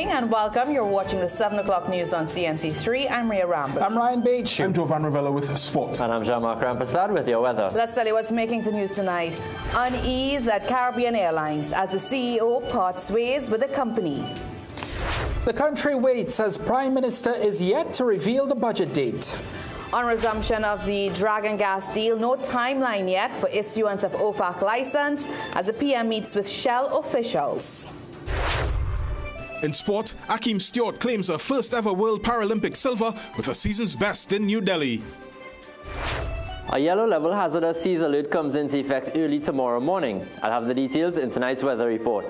evening and welcome. You're watching the 7 o'clock news on CNC3. I'm Ria Rambo. I'm Ryan Bates. I'm Jovan Ravella with Sport. And I'm Jean-Marc Rampasad with your weather. Let's tell you what's making the news tonight. Unease at Caribbean Airlines as the CEO parts ways with the company. The country waits as Prime Minister is yet to reveal the budget date. On resumption of the Dragon Gas deal, no timeline yet for issuance of OFAC license as the PM meets with Shell officials. In sport, Akeem Stewart claims her first ever World Paralympic silver with her season's best in New Delhi. A yellow level hazardous seas alert comes into effect early tomorrow morning. I'll have the details in tonight's weather report.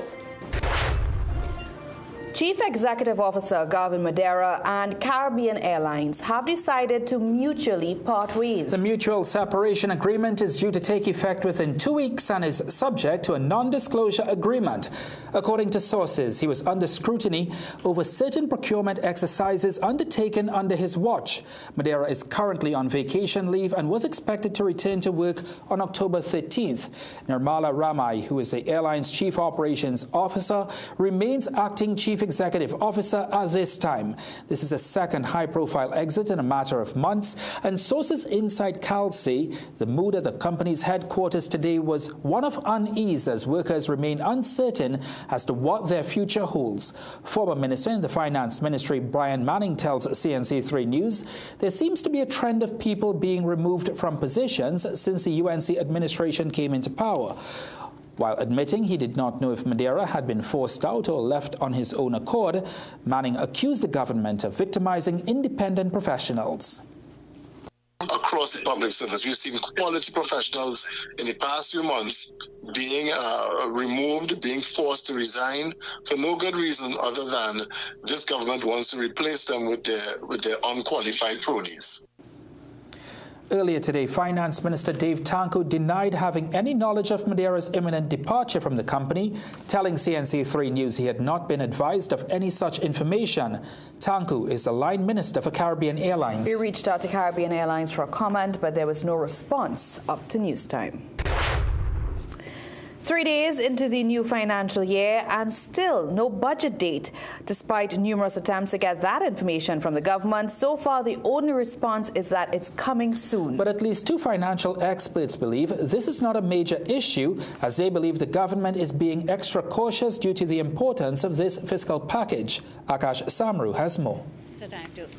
Chief Executive Officer Garvin Madeira and Caribbean Airlines have decided to mutually part ways. The mutual separation agreement is due to take effect within 2 weeks and is subject to a non-disclosure agreement. According to sources, he was under scrutiny over certain procurement exercises undertaken under his watch. Madeira is currently on vacation leave and was expected to return to work on October 13th. Nirmala Ramai, who is the airline's Chief Operations Officer, remains acting Chief Executive Officer at this time. This is a second high-profile exit in a matter of months, and sources inside CAL say the mood at the company's headquarters today was one of unease as workers remain uncertain as to what their future holds. Former Minister in the Finance Ministry Brian Manning tells CNC3 News there seems to be a trend of people being removed from positions since the UNC administration came into power. While admitting he did not know if Madeira had been forced out or left on his own accord, Manning accused the government of victimizing independent professionals. Across the public service, we've seen quality professionals in the past few months being removed, being forced to resign for no good reason other than this government wants to replace them with their unqualified cronies. Earlier today, Finance Minister Dave Tanku denied having any knowledge of Madeira's imminent departure from the company, telling CNC3 News he had not been advised of any such information. Tanku is the line minister for Caribbean Airlines. We reached out to Caribbean Airlines for a comment, but there was no response up to news time. 3 days into the new financial year and still no budget date. Despite numerous attempts to get that information from the government, so far the only response is that it's coming soon. But at least two financial experts believe this is not a major issue, as they believe the government is being extra cautious due to the importance of this fiscal package. Akash Samru has more.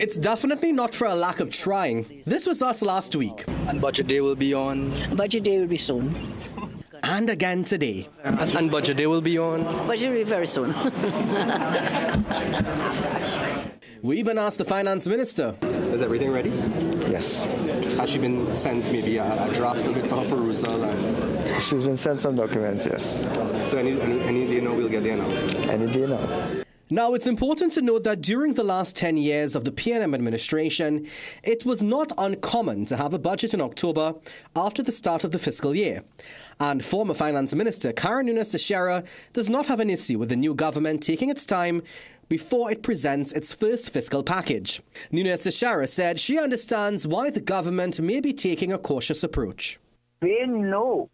It's definitely not for a lack of trying. This was us last week. And budget day will be on? Budget day will be soon. And again today. And budget day will be on? Budget will be very soon. We even asked the finance minister. Is everything ready? Yes. Has she been sent maybe a draft of it for her perusal? She's been sent some documents, yes. So any day now we'll get the announcement? Any day now. Now, it's important to note that during the last 10 years of the PNM administration, it was not uncommon to have a budget in October after the start of the fiscal year. And former Finance Minister Karen Nunes-Teixeira does not have an issue with the new government taking its time before it presents its first fiscal package. Nunes-Teixeira said she understands why the government may be taking a cautious approach. They know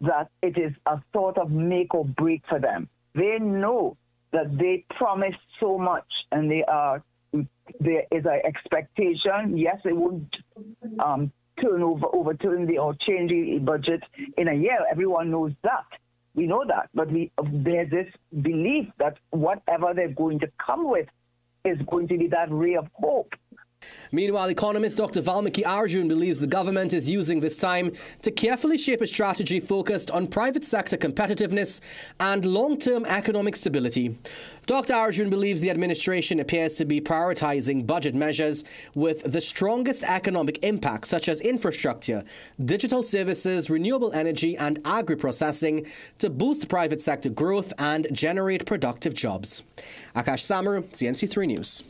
that it is a sort of make or break for them. They know that they promised so much, and there is an expectation. Yes, they won't overturn or change the budget in a year. Everyone knows that. We know that. But there's this belief that whatever they're going to come with is going to be that ray of hope. Meanwhile, economist Dr. Valmiki Arjun believes the government is using this time to carefully shape a strategy focused on private sector competitiveness and long-term economic stability. Dr. Arjun believes the administration appears to be prioritizing budget measures with the strongest economic impact, such as infrastructure, digital services, renewable energy and agri-processing, to boost private sector growth and generate productive jobs. Akash Samaru, CNC3 News.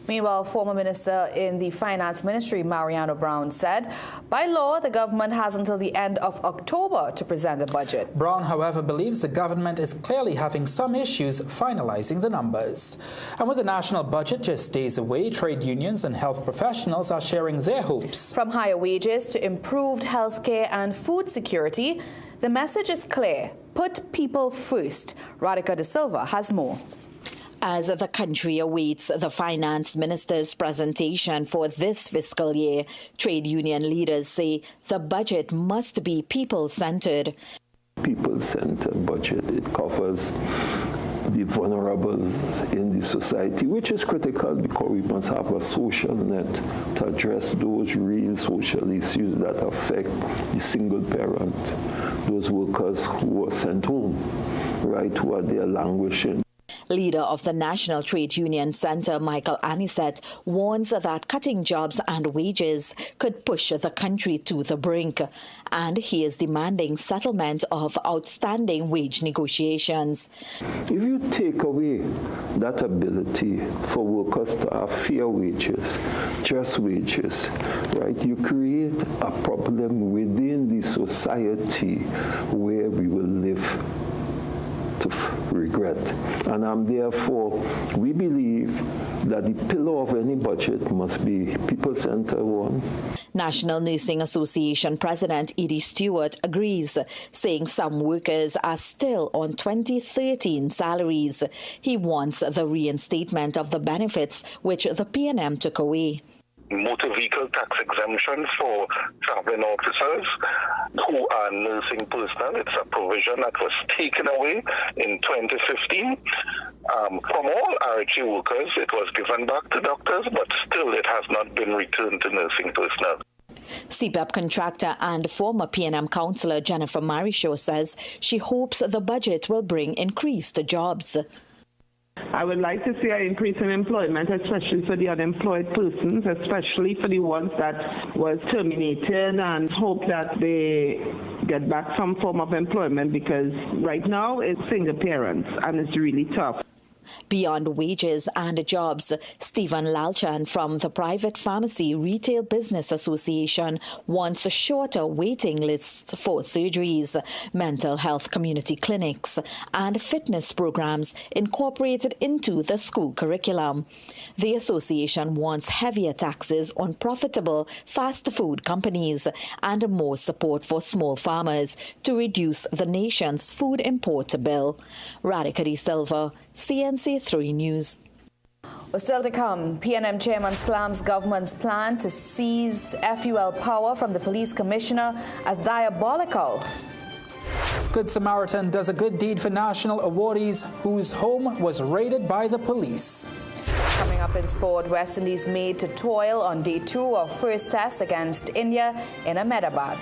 Meanwhile, former minister in the Finance Ministry, Mariano Brown, said, by law, the government has until the end of October to present the budget. Brown, however, believes the government is clearly having some issues finalizing the numbers. And with the national budget just days away, trade unions and health professionals are sharing their hopes. From higher wages to improved health care and food security, the message is clear. Put people first. Radhika De Silva has more. As the country awaits the finance minister's presentation for this fiscal year, trade union leaders say the budget must be people-centered. People-centered budget. It covers the vulnerable in the society, which is critical because we must have a social net to address those real social issues that affect the single parent, those workers who are sent home, right, who are there languishing. Leader of the National Trade Union Centre, Michael Anisette, warns that cutting jobs and wages could push the country to the brink, and he is demanding settlement of outstanding wage negotiations. If you take away that ability for workers to have fair wages, just wages, right, you create a problem within the society where we will live to regret. And therefore, we believe that the pillar of any budget must be people-centered one. National Nursing Association President Edie Stewart agrees, saying some workers are still on 2013 salaries. He wants the reinstatement of the benefits which the PNM took away. Motor vehicle tax exemption for traveling officers who are nursing personnel. It's a provision that was taken away in 2015. From all RHA workers, it was given back to doctors, but still it has not been returned to nursing personnel. CPEP contractor and former PNM councillor Jennifer Marishaw says she hopes the budget will bring increased jobs. I would like to see an increase in employment, especially for the unemployed persons, especially for the ones that was terminated, and hope that they get back some form of employment, because right now it's single parents and it's really tough. Beyond wages and jobs, Stephen Lalchan from the Private Pharmacy Retail Business Association wants shorter waiting lists for surgeries, mental health community clinics, and fitness programs incorporated into the school curriculum. The association wants heavier taxes on profitable fast food companies and more support for small farmers to reduce the nation's food import bill. Radhika De Silva, CNC3 News. Well, still to come, PNM Chairman slams government's plan to seize FUL power from the police commissioner as diabolical. Good Samaritan does a good deed for national awardees whose home was raided by the police. Coming up in sport, West Indies made to toil on day 2 of first test against India in Ahmedabad.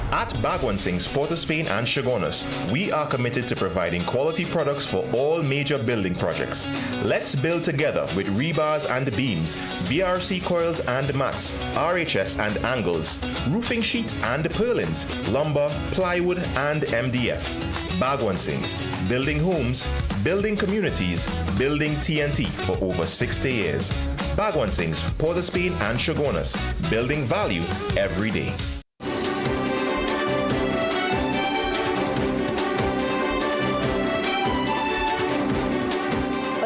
At Bagwansing's Port of Spain and Chaguanas, we are committed to providing quality products for all major building projects. Let's build together with rebars and beams, BRC coils and mats, RHS and angles, roofing sheets and purlins, lumber, plywood and MDF. Bagwansing's, building homes, building communities, building TNT for over 60 years. Bagwansing's Port of Spain and Chaguanas, building value every day.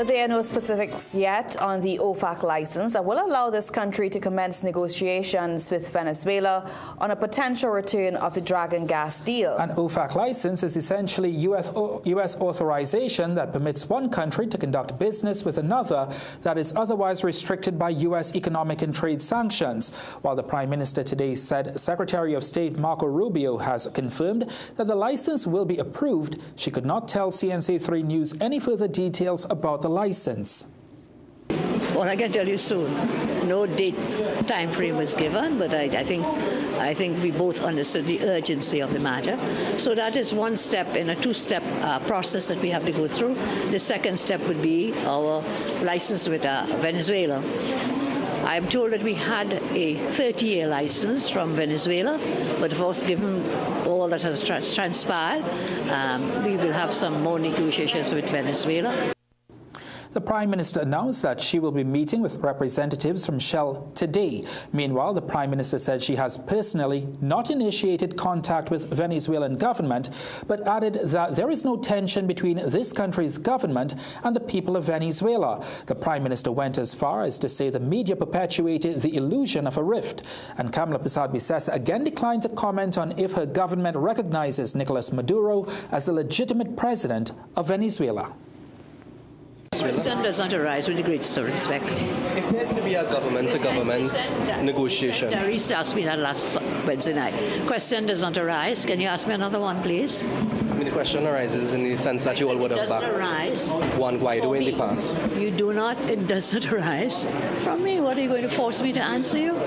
There are no specifics yet on the OFAC license that will allow this country to commence negotiations with Venezuela on a potential return of the Dragon gas deal. An OFAC license is essentially U.S. authorization that permits one country to conduct business with another that is otherwise restricted by U.S. economic and trade sanctions. While the Prime Minister today said Secretary of State Marco Rubio has confirmed that the license will be approved, she could not tell CNC3 News any further details about the license. Well, I can tell you soon. No date time frame was given, but I think we both understood the urgency of the matter. So that is one step in a two-step process that we have to go through. The second step would be our license with Venezuela. I'm told that we had a 30-year license from Venezuela, but of course, given all that has transpired, we will have some more negotiations with Venezuela. The Prime Minister announced that she will be meeting with representatives from Shell today. Meanwhile, the Prime Minister said she has personally not initiated contact with Venezuelan government, but added that there is no tension between this country's government and the people of Venezuela. The Prime Minister went as far as to say the media perpetuated the illusion of a rift. And Kamala Persad-Bissessar again declined to comment on if her government recognizes Nicolas Maduro as the legitimate president of Venezuela. The question does not arise with the greatest respect. If there's to be a government-to-government negotiation. Reese asked me that last Wednesday night. Question does not arise. Can you ask me another one, please? I mean, the question arises in the sense that you all would have backed Juan Guaido in the past. You do not, it does not arise from me. What are you going to force me to answer you?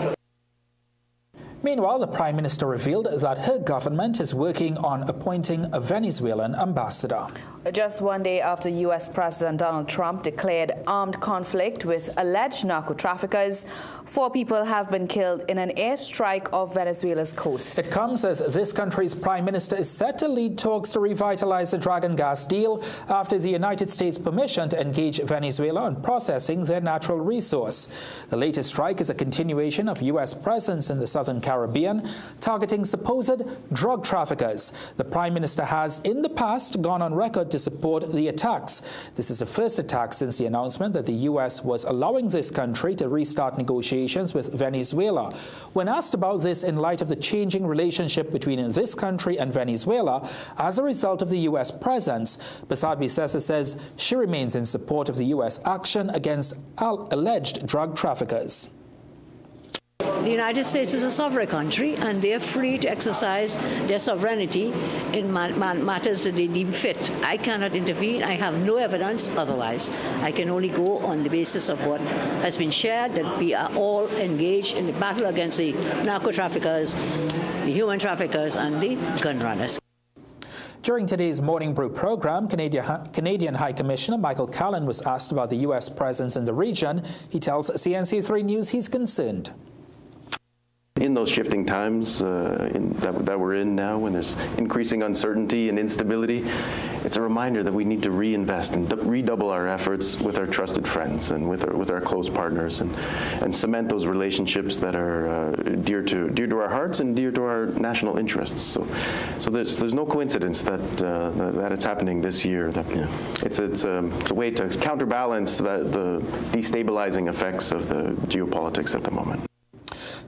Meanwhile, the Prime Minister revealed that her government is working on appointing a Venezuelan ambassador. Just one day after U.S. President Donald Trump declared armed conflict with alleged narco-traffickers, 4 people have been killed in an airstrike off Venezuela's coast. It comes as this country's Prime Minister is set to lead talks to revitalize the Dragon gas deal after the United States' permission to engage Venezuela on processing their natural resource. The latest strike is a continuation of U.S. presence in the Southern Caribbean, targeting supposed drug traffickers. The Prime Minister has, in the past, gone on record to support the attacks. This is the first attack since the announcement that the U.S. was allowing this country to restart negotiations with Venezuela. When asked about this in light of the changing relationship between this country and Venezuela as a result of the U.S. presence, Persad-Bissessar says she remains in support of the U.S. action against alleged drug traffickers. The United States is a sovereign country, and they're free to exercise their sovereignty in matters that they deem fit. I cannot intervene. I have no evidence otherwise. I can only go on the basis of what has been shared, that we are all engaged in the battle against the narco-traffickers, the human traffickers, and the gun runners. During today's Morning Brew program, Canadian High Commissioner Michael Callan was asked about the U.S. presence in the region. He tells CNC3 News he's concerned. In those shifting times that we're in now, when there's increasing uncertainty and instability, it's a reminder that we need to reinvest and redouble our efforts with our trusted friends and with our close partners, and cement those relationships that are dear to our hearts and dear to our national interests. So there's no coincidence that it's happening this year. It's a way to counterbalance the destabilizing effects of the geopolitics at the moment.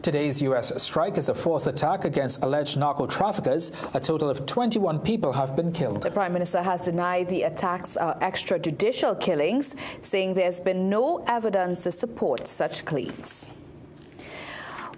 Today's U.S. strike is the 4th attack against alleged narco-traffickers. A total of 21 people have been killed. The Prime Minister has denied the attacks are extrajudicial killings, saying there's been no evidence to support such claims.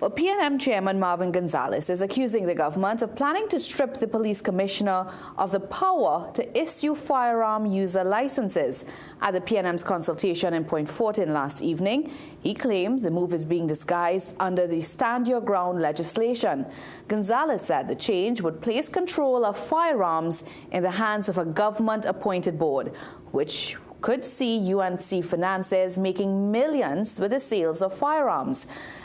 Well, PNM Chairman Marvin Gonzalez is accusing the government of planning to strip the police commissioner of the power to issue firearm user licenses. At the PNM's consultation in Point Fortin last evening, he claimed the move is being disguised under the Stand Your Ground legislation. Gonzalez said the change would place control of firearms in the hands of a government-appointed board, which could see UNC finances making millions with the sales of firearms.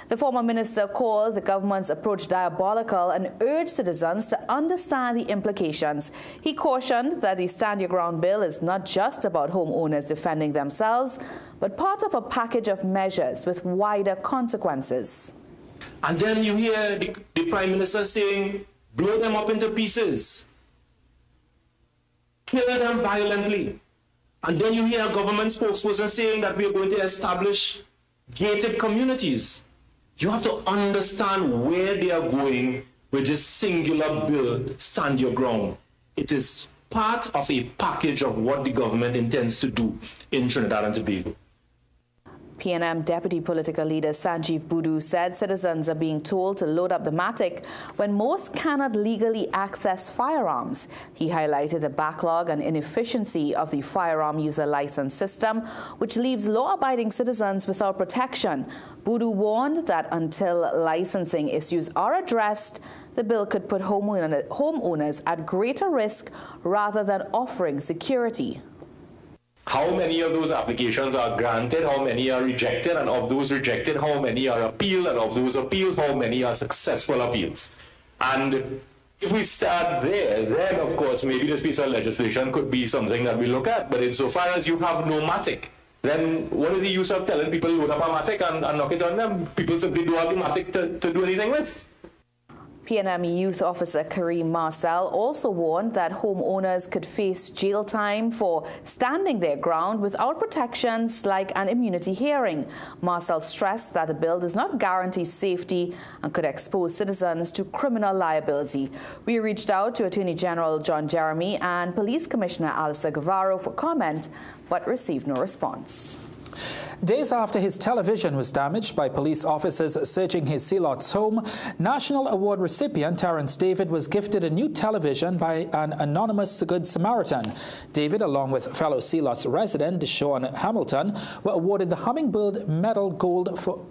The former minister called the government's approach diabolical and urged citizens to understand the implications. He cautioned that the Stand Your Ground bill is not just about homeowners defending themselves, but part of a package of measures with wider consequences. And then you hear the Prime Minister saying, blow them up into pieces, kill them violently. And then you hear a government spokesperson saying that we are going to establish gated communities. You have to understand where they are going with this singular bill, Stand Your Ground. It is part of a package of what the government intends to do in Trinidad and Tobago. PNM Deputy Political Leader Sanjeev Boodoo said citizens are being told to load up the Matic when most cannot legally access firearms. He highlighted the backlog and inefficiency of the firearm user license system, which leaves law-abiding citizens without protection. Boodoo warned that until licensing issues are addressed, the bill could put homeowners at greater risk rather than offering security. How many of those applications are granted, how many are rejected, and of those rejected, how many are appealed, and of those appealed, how many are successful appeals. And if we start there, then of course maybe this piece of legislation could be something that we look at. But insofar as you have no Matic, then what is the use of telling people load up a matic and knock it on them? People simply don't have the matic to do anything with. PNM Youth Officer Kareem Marcel also warned that homeowners could face jail time for standing their ground without protections like an immunity hearing. Marcel stressed that the bill does not guarantee safety and could expose citizens to criminal liability. We reached out to Attorney General John Jeremy and Police Commissioner Alistair Guevara for comment, but received no response. Days after his television was damaged by police officers searching his Sea Lot's home, National Award recipient Terrence David was gifted a new television by an anonymous Good Samaritan. David, along with fellow Sea Lot's resident Deshaun Hamilton, were awarded the Hummingbird Medal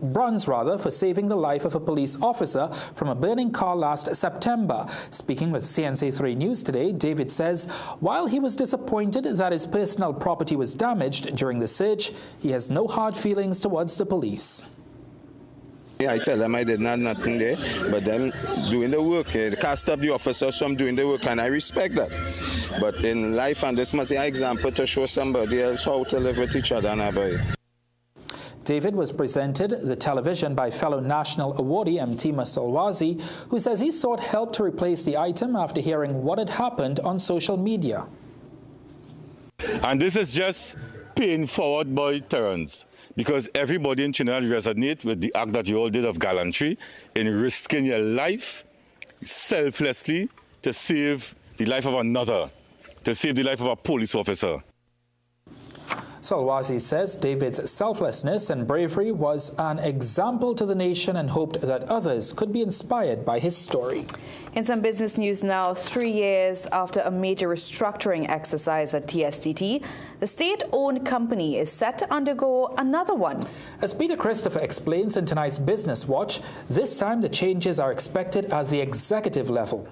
Bronze for saving the life of a police officer from a burning car last September. Speaking with CNC3 News today, David says while he was disappointed that his personal property was damaged during the search, he has no hard feelings towards the police. I tell them I didn't have nothing there, but them doing the work. They can't stop the officers from doing the work, and I respect that. But in life, and this must be an example to show somebody else how to live with each other and about it. David was presented the television by fellow National Awardee Mtima Solwazi, who says he sought help to replace the item after hearing what had happened on social media. And this is just paying forward by Terrence, because everybody in Trinidad resonate with the act that you all did of gallantry in risking your life selflessly to save the life of another, to save the life of a police officer. Solwazi says David's selflessness and bravery was an example to the nation and hoped that others could be inspired by his story. In some business news now, 3 years after a major restructuring exercise at TSTT, the state-owned company is set to undergo another one. As Peter Christopher explains in tonight's Business Watch, this time the changes are expected at the executive level.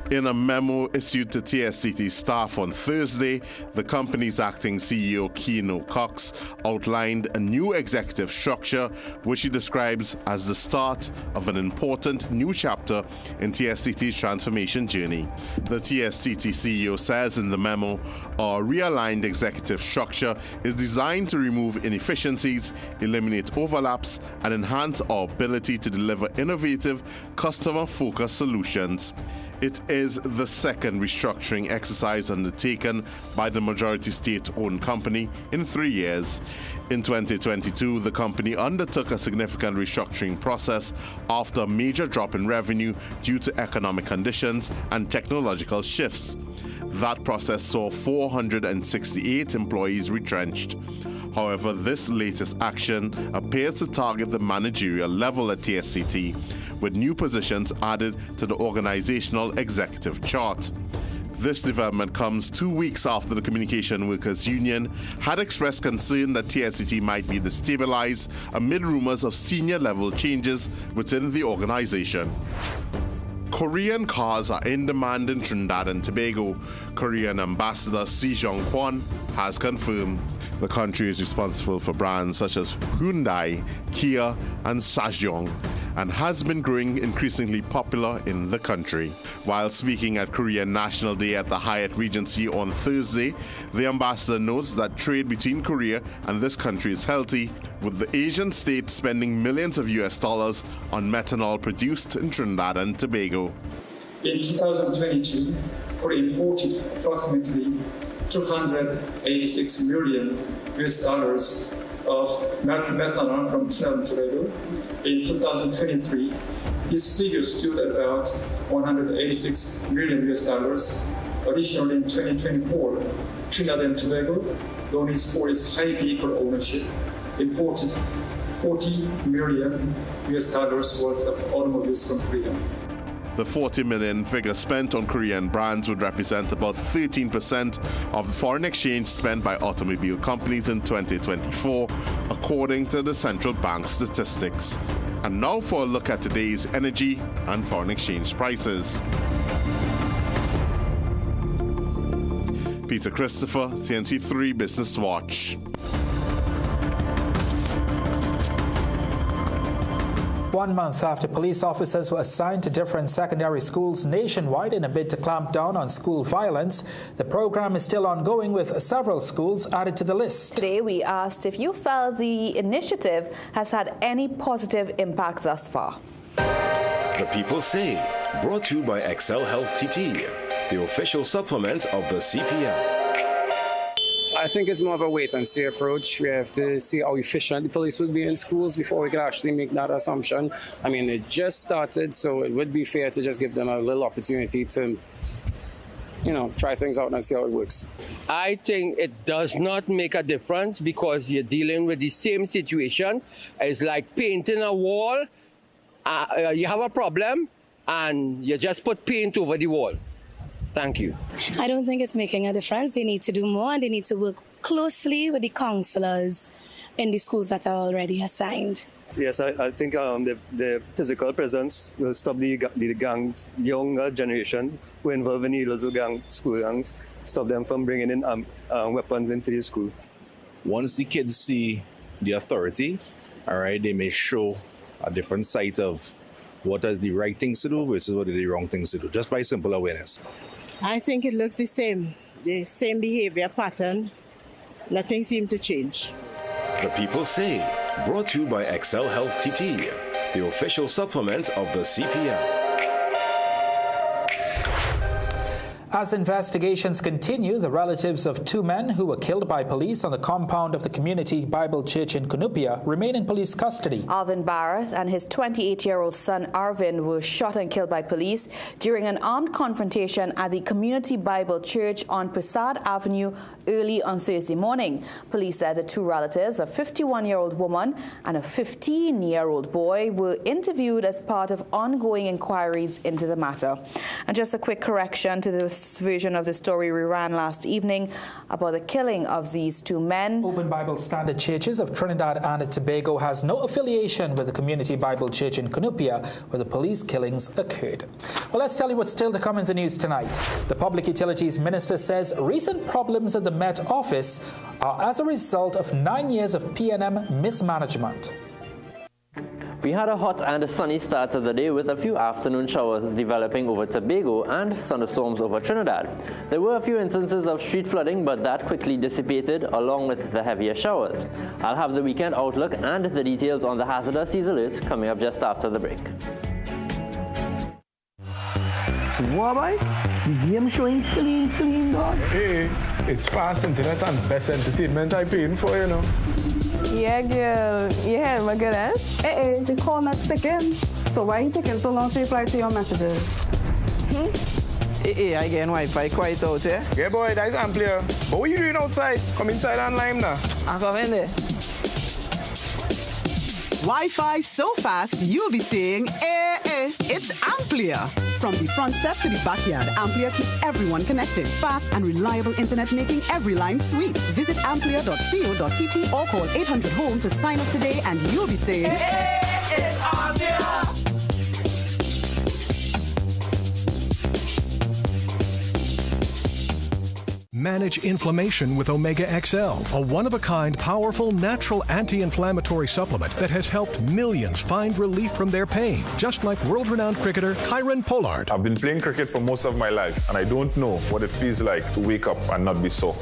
In a memo issued to TSTT staff on Thursday, the company's acting CEO, Keno Cox, outlined a new executive structure, which he describes as the start of an important new chapter in TSTT's transformation journey. The TSTT CEO says in the memo, our realigned executive structure is designed to remove inefficiencies, eliminate overlaps, and enhance our ability to deliver innovative, customer-focused solutions. It is the second restructuring exercise undertaken by the majority state-owned company in 3 years. In 2022, the company undertook a significant restructuring process after a major drop in revenue due to economic conditions and technological shifts. That process saw 468 employees retrenched. However, this latest action appears to target the managerial level at TSTT, with new positions added to the organizational executive chart. This development comes 2 weeks after the Communication Workers Union had expressed concern that TSTT might be destabilized amid rumors of senior-level changes within the organization. Korean cars are in demand in Trinidad and Tobago. Korean Ambassador Si Jong-kwon has confirmed. The country is responsible for brands such as Hyundai, Kia, and Ssangyong, and has been growing increasingly popular in the country. While speaking at Korean National Day at the Hyatt Regency on Thursday, the ambassador notes that trade between Korea and this country is healthy, with the Asian state spending millions of US dollars on methanol produced in Trinidad and Tobago. In 2022, Korea imported approximately $286 million of methanol from Trinidad and Tobago. In 2023, this figure stood at about $186 million. Additionally, in 2024, Trinidad and Tobago, known for its high vehicle ownership, imported $40 million worth of automobiles from Korea. The $40 million figure spent on Korean brands would represent about 13% of the foreign exchange spent by automobile companies in 2024, according to the central bank statistics. And now for a look at today's energy and foreign exchange prices. Peter Christopher, CNC3 Business Watch. 1 month after police officers were assigned to different secondary schools nationwide in a bid to clamp down on school violence, the program is still ongoing with several schools added to the list. Today we asked if you felt the initiative has had any positive impact thus far. The People Say, brought to you by Excel Health TT, the official supplement of the CPL. I think it's more of a wait-and-see approach. We have to see how efficient the police will be in schools before we can actually make that assumption. I mean, it just started, so it would be fair to just give them a little opportunity to, try things out and see how it works. I think it does not make a difference because you're dealing with the same situation. It's like painting a wall. You have a problem, and you just put paint over the wall. Thank you. I don't think it's making a difference. They need to do more, and they need to work closely with the counselors in the schools that are already assigned. Yes, I think the physical presence will stop the gangs, younger generation who are involved in the little school gangs, stop them from bringing in weapons into the school. Once the kids see the authority, all right, they may show a different side of what are the right things to do versus what are the wrong things to do, just by simple awareness. I think it looks the same behavior pattern. Nothing seems to change. The People Say, brought to you by Excel Health TT, the official supplement of the CPL. As investigations continue, the relatives of 2 men who were killed by police on the compound of the Community Bible Church in Cunupia remain in police custody. Alvin Barrett and his 28-year-old son Arvin were shot and killed by police during an armed confrontation at the Community Bible Church on Prasad Avenue early on Thursday morning. Police said the 2 relatives, a 51-year-old woman and a 15-year-old boy, were interviewed as part of ongoing inquiries into the matter. And just a quick correction to the version of the story we ran last evening about the killing of these 2 men. Open Bible Standard Churches of Trinidad and Tobago has no affiliation with the Community Bible Church in Cunupia, where the police killings occurred. Well, let's tell you what's still to come in the news tonight. The Public Utilities Minister says recent problems at the Met Office are as a result of 9 years of PNM mismanagement. We had a hot and sunny start to the day with a few afternoon showers developing over Tobago and thunderstorms over Trinidad. There were a few instances of street flooding, but that quickly dissipated along with the heavier showers. I'll have the weekend outlook and the details on the hazardous seas alert coming up just after the break. Wow, boy, the game showing clean, dog. Hey, it's fast internet and best entertainment I'm paying for, you know. Yeah, girl. You heard my good ass? Hey, the call not sticking. So why you taking so long to reply to your messages? Hey, I get Wi-Fi quite out here. Yeah, boy, that's Amplia. But what are you doing outside? Come inside and lime now. I come in there. Wi-Fi so fast, you'll be saying, it's Amplia. From the front step to the backyard, Amplia keeps everyone connected. Fast and reliable internet making every line sweet. Visit amplia.co.tt or call 800-HOME to sign up today and you'll be saying, it's Amplia. Manage inflammation with Omega XL, a one-of-a-kind, powerful, natural anti-inflammatory supplement that has helped millions find relief from their pain, just like world-renowned cricketer Kyron Pollard. I've been playing cricket for most of my life, and I don't know what it feels like to wake up and not be sore.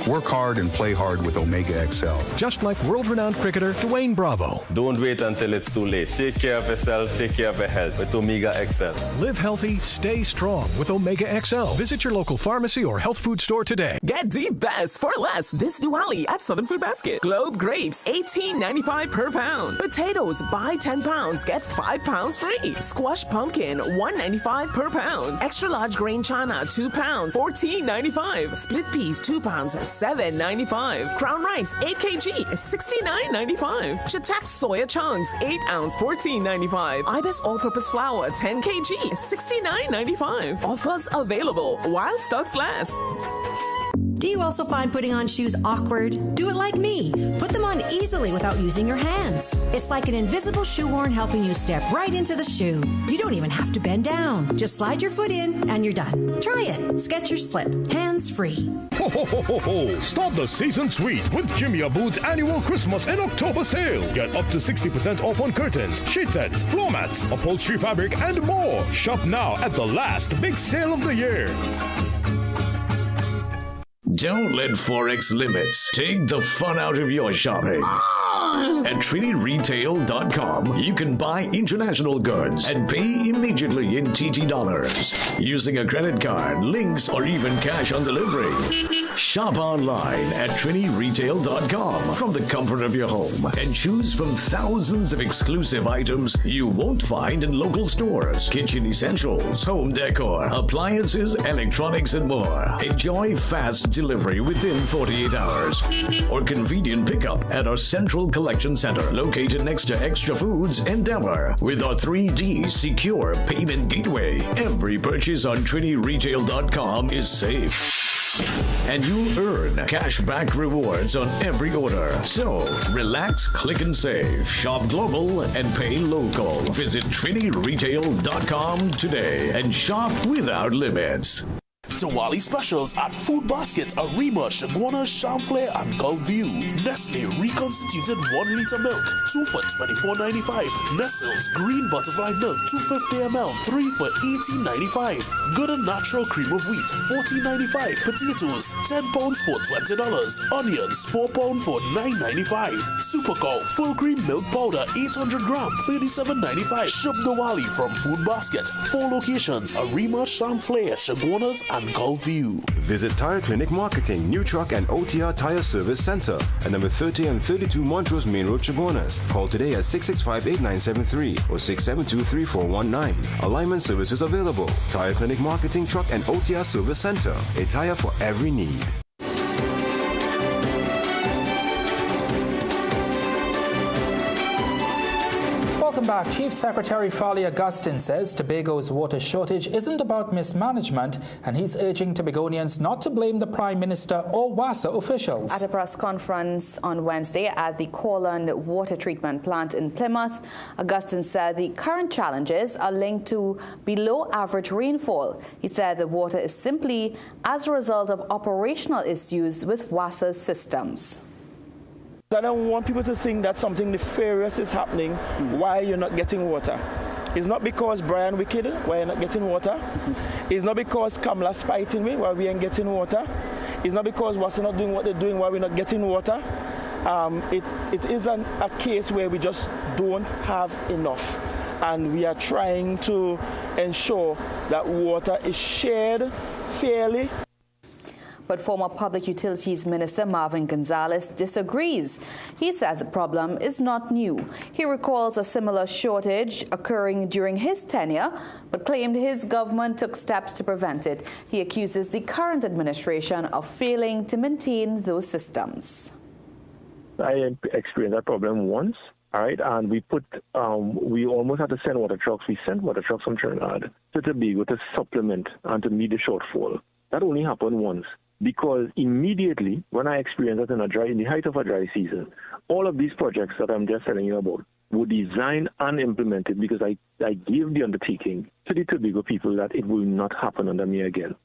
Work hard and play hard with Omega XL, just like world-renowned cricketer Dwayne Bravo. Don't wait until it's too late. Take care of yourself, take care of your health with Omega XL. Live healthy, stay strong with Omega XL. Visit your local pharmacy or health food store today. Get the best for less this Diwali at Southern Food Basket. Globe grapes, $18.95 per pound. Potatoes, buy 10 pounds, get 5 pounds free. Squash pumpkin, $1.95 per pound. Extra large grain chana, 2 pounds, $14.95. Split peas, 2 pounds, $7.95. Crown rice, 8 kg, $69.95. Shiitake soya chunks, 8 ounce, $14.95. Ibis all-purpose flour, 10 kg, $69.95. Offers available while stocks last. Do you also find putting on shoes awkward? Do it like me. Put them on easily without using your hands. It's like an invisible shoehorn helping you step right into the shoe. You don't even have to bend down. Just slide your foot in and you're done. Try it. Skechers Slip. Hands free. Ho, ho, ho, ho, ho. Start the season sweet with Jimmy Abood's annual Christmas and October sale. Get up to 60% off on curtains, sheet sets, floor mats, upholstery fabric, and more. Shop now at the last big sale of the year. Don't let Forex limits take the fun out of your shopping. At TrinityRetail.com, you can buy international goods and pay immediately in TT dollars using a credit card, links, or even cash on delivery. Shop online at TrinityRetail.com from the comfort of your home and choose from thousands of exclusive items you won't find in local stores. Kitchen essentials, home decor, appliances, electronics, and more. Enjoy fast delivery within 48 hours or convenient pickup at our central collection center located next to Extra Foods Endeavor. With our 3D secure payment gateway, every purchase on TrinityRetail.com is safe. And you'll earn cashback rewards on every order. So, relax, click and save. Shop global and pay local. Visit TrinityRetail.com today and shop without limits. Diwali specials at Food Basket, Arima, Chaguanas, Champlain, and Gulfview. Nestle reconstituted 1 liter milk, 2 for $24.95. Nestle's green butterfly milk, 250 ml, 3 for $18.95. Good and natural cream of wheat, $14.95. Potatoes, 10 pounds for $20. Onions, 4 pounds for $9.95. Supercow full cream milk powder, 800 gram, $37.95. Shop Diwali from Food Basket. 4 locations: Arima, Champlain, Chaguanas, and Gulfview. Visit Tire Clinic Marketing, New Truck and OTR Tire Service Center at number 30 and 32 Montrose Main Road, Chaguanas. Call today at 665-8973 or 672-3419. Alignment services available. Tire Clinic Marketing, Truck and OTR Service Center. A tire for every need. Welcome back. Chief Secretary Farley Augustine says Tobago's water shortage isn't about mismanagement, and he's urging Tobagonians not to blame the Prime Minister or WASA officials. At a press conference on Wednesday at the Corland Water Treatment Plant in Plymouth, Augustine said the current challenges are linked to below average rainfall. He said the water is simply as a result of operational issues with WASA's systems. I don't want people to think that something nefarious is happening while you're not getting water. It's not because Brian wicked why you're not getting water. It's not because Kamala's fighting me why we ain't getting water. It's not because WASA not doing what they're doing why we're not getting water. It is a case where we just don't have enough. And we are trying to ensure that water is shared fairly. But former Public Utilities Minister Marvin Gonzalez disagrees. He says the problem is not new. He recalls a similar shortage occurring during his tenure, but claimed his government took steps to prevent it. He accuses the current administration of failing to maintain those systems. I experienced that problem once, all right, and we almost had to send water trucks. We sent water trucks from Trinidad to Tobago to supplement and to meet the shortfall. That only happened once. Because immediately, when I experienced that in the height of a dry season, all of these projects that I'm just telling you about were designed and implemented because I gave the undertaking to the Tobago people that it will not happen under me again.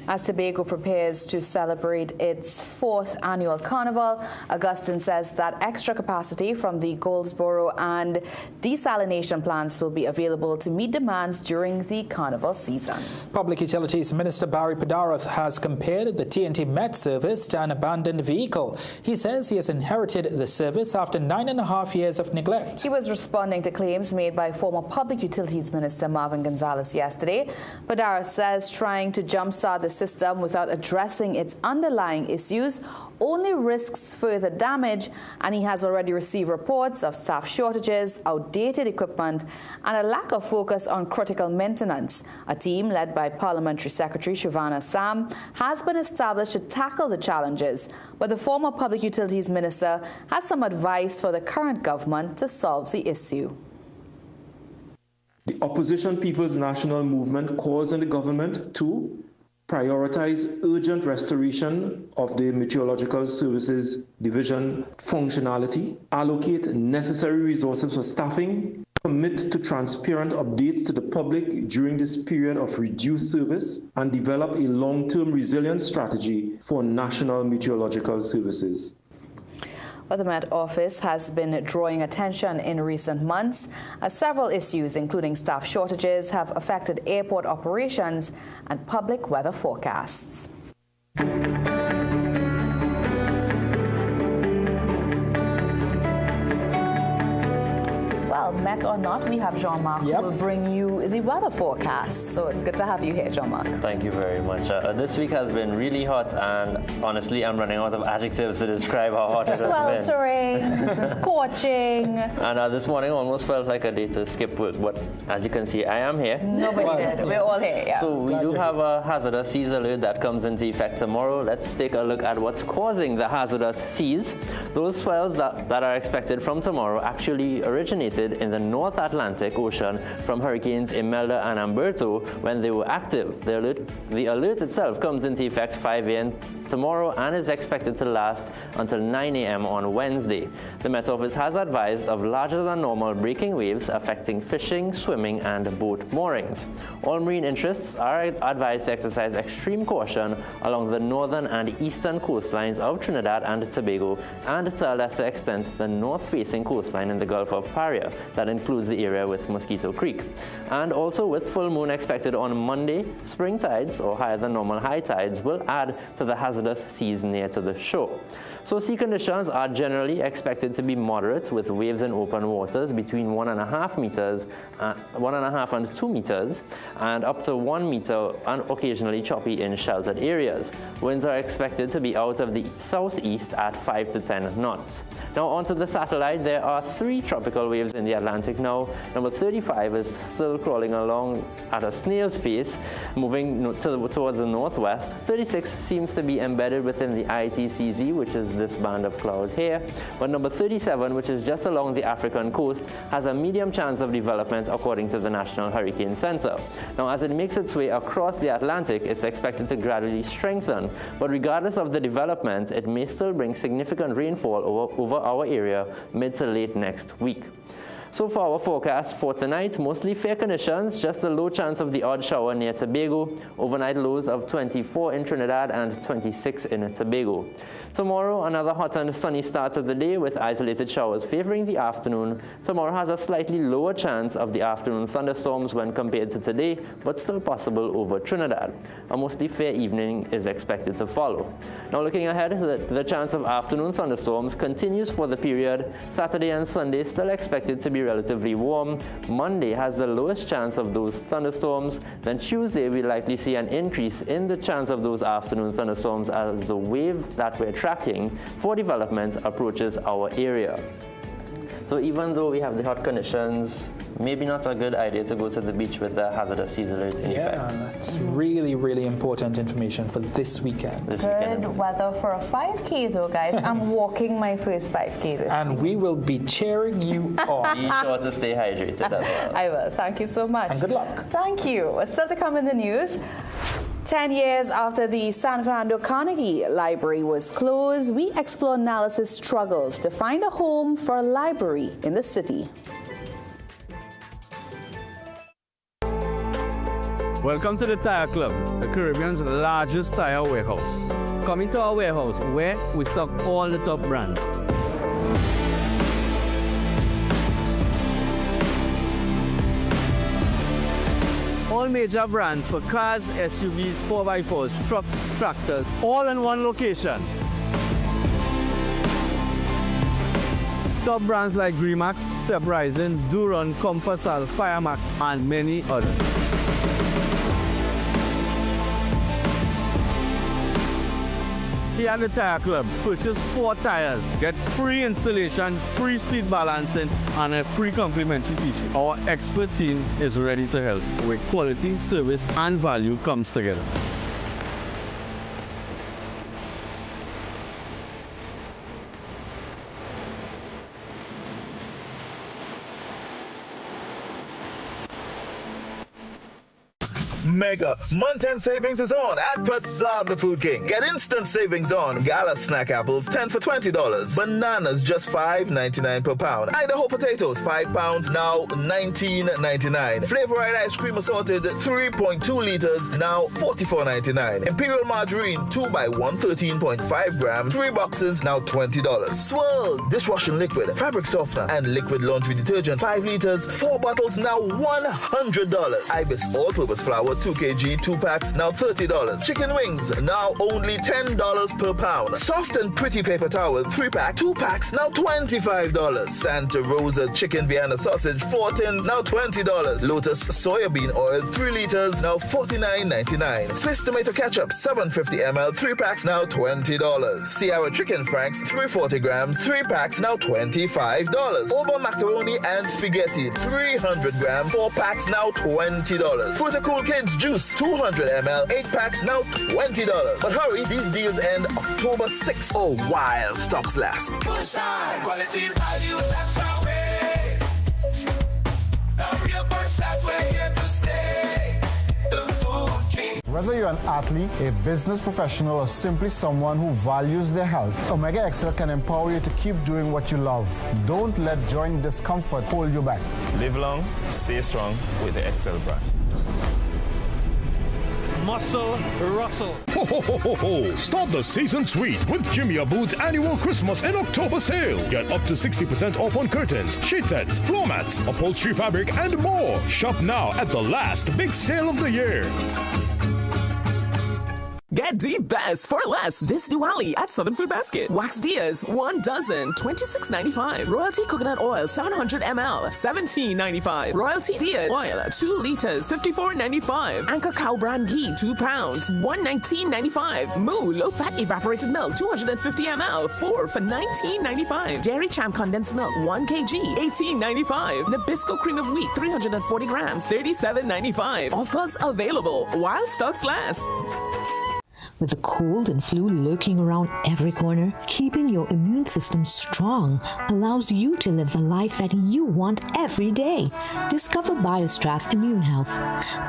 As Tobago prepares to celebrate its 4th annual carnival, Augustine says that extra capacity from the Goldsboro and desalination plants will be available to meet demands during the carnival season. Public Utilities Minister Barry Padarath has compared the TNT Met service to an abandoned vehicle. He says he has inherited the service after 9.5 years of neglect. He was responding to claims made by former Public Utilities Minister Marvin Gonzalez yesterday. Padarath says trying to jumpstart the system without addressing its underlying issues only risks further damage, and he has already received reports of staff shortages, outdated equipment, and a lack of focus on critical maintenance. A team led by Parliamentary Secretary Shivana Sam has been established to tackle the challenges, but the former Public Utilities Minister has some advice for the current government to solve the issue. The Opposition People's National Movement calls on the government to prioritize urgent restoration of the Meteorological Services Division functionality, allocate necessary resources for staffing, commit to transparent updates to the public during this period of reduced service, and develop a long-term resilience strategy for national meteorological services. Well, the Met Office has been drawing attention in recent months as several issues, including staff shortages, have affected airport operations and public weather forecasts. Well, Met or not, we have Jean-Marc who will bring you the weather forecast. So it's good to have you here, Jean-Marc. Thank you very much. This week has been really hot, and honestly, I'm running out of adjectives to describe how hot it has been. Sweltering, scorching. And this morning almost felt like a day to skip work, but as you can see, I am here. Nobody did. We're all here, yeah. So we do have a hazardous seas alert that comes into effect tomorrow. Let's take a look at what's causing the hazardous seas. Those swells that are expected from tomorrow actually originated in the North Atlantic Ocean from hurricanes Imelda and Umberto when they were active. The alert itself comes into effect 5 a.m. tomorrow and is expected to last until 9 a.m. on Wednesday. The Met Office has advised of larger than normal breaking waves affecting fishing, swimming, and boat moorings. All marine interests are advised to exercise extreme caution along the northern and eastern coastlines of Trinidad and Tobago, and to a lesser extent the north-facing coastline in the Gulf of Paria. That includes the area with Mosquito Creek. And also with full moon expected on Monday, spring tides or higher than normal high tides will add to the hazardous seas near to the shore. So sea conditions are generally expected to be moderate with waves in open waters between 1.5 meters, 1.5 and 2 meters, and up to 1 meter and occasionally choppy in sheltered areas. Winds are expected to be out of the southeast at 5 to 10 knots. Now onto the satellite, there are 3 tropical waves in the Atlantic now. Number 35 is still crawling along at a snail's pace, moving towards the northwest. 36 seems to be embedded within the ITCZ, which is this band of cloud here. But number 37, which is just along the African coast, has a medium chance of development according to the National Hurricane Center. Now, as it makes its way across the Atlantic, it's expected to gradually strengthen. But regardless of the development, it may still bring significant rainfall over our area mid to late next week. So for our forecast for tonight, mostly fair conditions, just a low chance of the odd shower near Tobago, overnight lows of 24 in Trinidad and 26 in Tobago. Tomorrow, another hot and sunny start to the day with isolated showers favoring the afternoon. Tomorrow has a slightly lower chance of the afternoon thunderstorms when compared to today, but still possible over Trinidad. A mostly fair evening is expected to follow. Now looking ahead, the chance of afternoon thunderstorms continues for the period. Saturday and Sunday still expected to be relatively warm. Monday has the lowest chance of those thunderstorms. Then Tuesday, we likely see an increase in the chance of those afternoon thunderstorms as the wave that we're tracking for development approaches our area. So even though we have the hot conditions, maybe not a good idea to go to the beach with the hazardous seas alert in effect. That's really, really important information for this weekend. Good weather for a 5K though, guys. I'm walking my first 5K this week. And we will be cheering you on. Be sure to stay hydrated as well. I will. Thank you so much. And good luck. Thank you. Still to come in the news. 10 years after the San Fernando Carnegie Library was closed, we explore Nallis' struggles to find a home for a library in the city. Welcome to the Tire Club, the Caribbean's largest tire warehouse. Come into our warehouse where we stock all the top brands. All major brands for cars, SUVs, 4x4s, trucks, tractors, all in one location. Top brands like Gremax, Step Rising, Duron, Comfortsal, Firemac, and many others. Here at the Tire Club, purchase 4 tires, get free installation, free speed balancing, and a free complimentary t-shirt. Our expert team is ready to help, where quality, service, and value comes together. Mega month-end savings is on at Bazaar the Food King. Get instant savings on Gala snack apples 10 for $20, bananas just $5.99 per pound, Idaho potatoes 5 pounds now $19.99, Flavor Ride ice cream assorted 3.2 liters now $44.99, Imperial margarine 2 by 113.5 grams 3 boxes now $20, Swirl dishwashing liquid, fabric softener and liquid laundry detergent 5 liters 4 bottles now $100, Ibis all-purpose flour 2 kg 2 packs now $30, chicken wings now only $10 per pound, soft and pretty paper towel 3 pack 2 packs now $25, Santa Rosa chicken Vienna sausage 4 tins now $20, Lotus soya bean oil 3 liters now $49.99, Swiss tomato ketchup 750 ml 3 packs now $20, Sierra chicken franks 340 grams 3 packs now $25, Oba macaroni and spaghetti 300 grams 4 packs now $20, Fruit Cool Kids juice 200 ml 8 packs now $20, but hurry, these deals end October 6th or while stocks last. Push on, quality value, that's our way. The real Bushside, we're here to stay. The Food King. Whether you're an athlete, a business professional, or simply someone who values their health, Omega XL can empower you to keep doing what you love. Don't let joint discomfort hold you back. Live long, stay strong with the XL brand. Muscle Russell. Ho, ho, ho, ho, ho. Start the season sweet with Jimmy Abood's annual Christmas and October sale. Get up to 60% off on curtains, sheet sets, floor mats, upholstery fabric, and more. Shop now at the last big sale of the year. Get the best for less this Diwali at Southern Food Basket. Wax Diaz, 1 dozen, $26.95. Royalty coconut oil, 700 ml, $17.95. Royalty Diaz oil, 2 liters, $54.95. Anchor cow brand ghee, 2 pounds, $119.95. Moo low-fat evaporated milk, 250 ml, 4 for $19.95. Dairy Champ condensed milk, 1 kg, $18.95. Nabisco cream of wheat, 340 grams, $37.95. Offers available while stocks last. With the cold and flu lurking around every corner, keeping your immune system strong allows you to live the life that you want every day. Discover BioStrath Immune Health.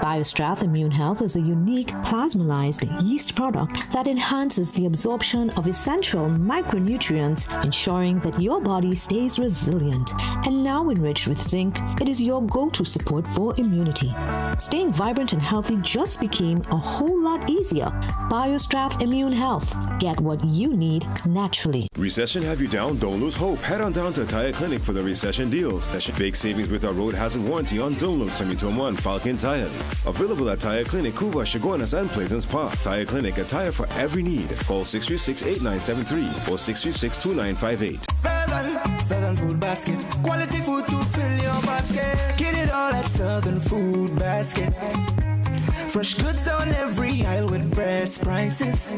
BioStrath Immune Health is a unique plasmalized yeast product that enhances the absorption of essential micronutrients, ensuring that your body stays resilient. And now enriched with zinc, it is your go-to support for immunity. Staying vibrant and healthy just became a whole lot easier. BioStrath Immune Health. Get what you need naturally. Recession have you down? Don't lose hope. Head on down to Tire Clinic for the recession deals. Big savings with our road hazard warranty on Dunlop, Sumitomo, and Falcon tires. Available at Tire Clinic, Cuba, Chaguanas, and Pleasance Park. Tire Clinic, a tire for every need. Call 636-8973 or 636-2958. Southern Food Basket. Quality food to fill your basket. Get it all at Southern Food Basket. Fresh goods on every aisle with best prices.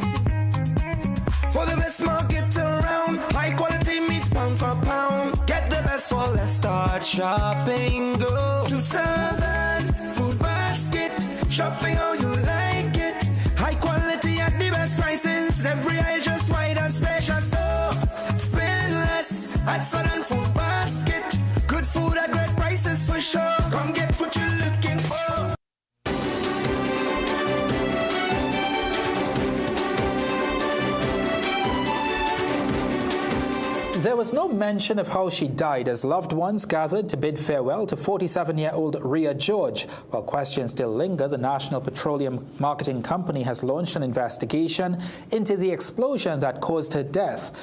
For the best market around, high quality meat pound for pound. Get the best for less, start shopping. Go to Southern Food Basket. Shopping how you like it. High quality at the best prices. Every aisle just wide and special. So spend less at Southern Food Basket. Good food at great prices for sure. Come get what you're looking for. There was no mention of how she died as loved ones gathered to bid farewell to 47-year-old Rhea George. While questions still linger, the National Petroleum Marketing Company has launched an investigation into the explosion that caused her death.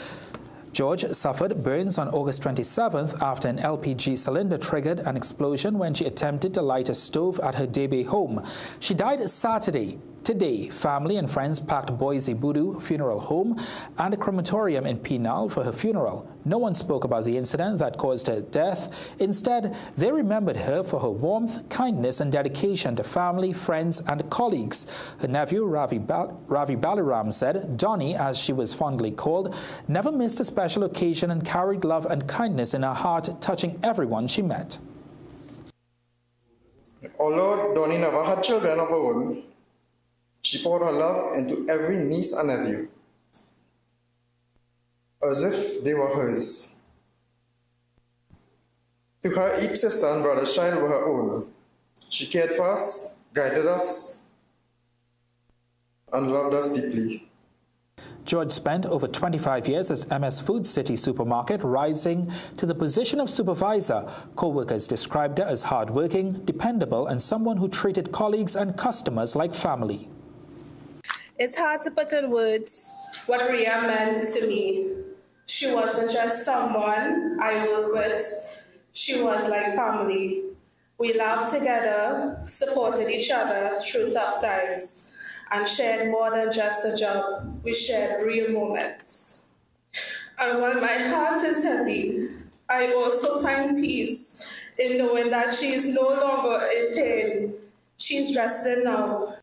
George suffered burns on August 27th after an LPG cylinder triggered an explosion when she attempted to light a stove at her Debe home. She died Saturday. Today, family and friends packed Boise Budu Funeral Home and a crematorium in Pinal for her funeral. No one spoke about the incident that caused her death. Instead, they remembered her for her warmth, kindness, and dedication to family, friends, and colleagues. Her nephew, Ravi Balaram, said Donnie, as she was fondly called, never missed a special occasion and carried love and kindness in her heart, touching everyone she met. Although Donnie never had children of her own, she poured her love into every niece and nephew, as if they were hers. To her, each sister and brother's child were her own. She cared for us, guided us, and loved us deeply. George spent over 25 years as MS Food City Supermarket, rising to the position of supervisor. Co-workers described her as hardworking, dependable, and someone who treated colleagues and customers like family. It's hard to put in words what Ria meant to me. She wasn't just someone I work with. She was like family. We laughed together, supported each other through tough times, and shared more than just a job. We shared real moments. And while my heart is heavy, I also find peace in knowing that she is no longer in pain. She's resting now.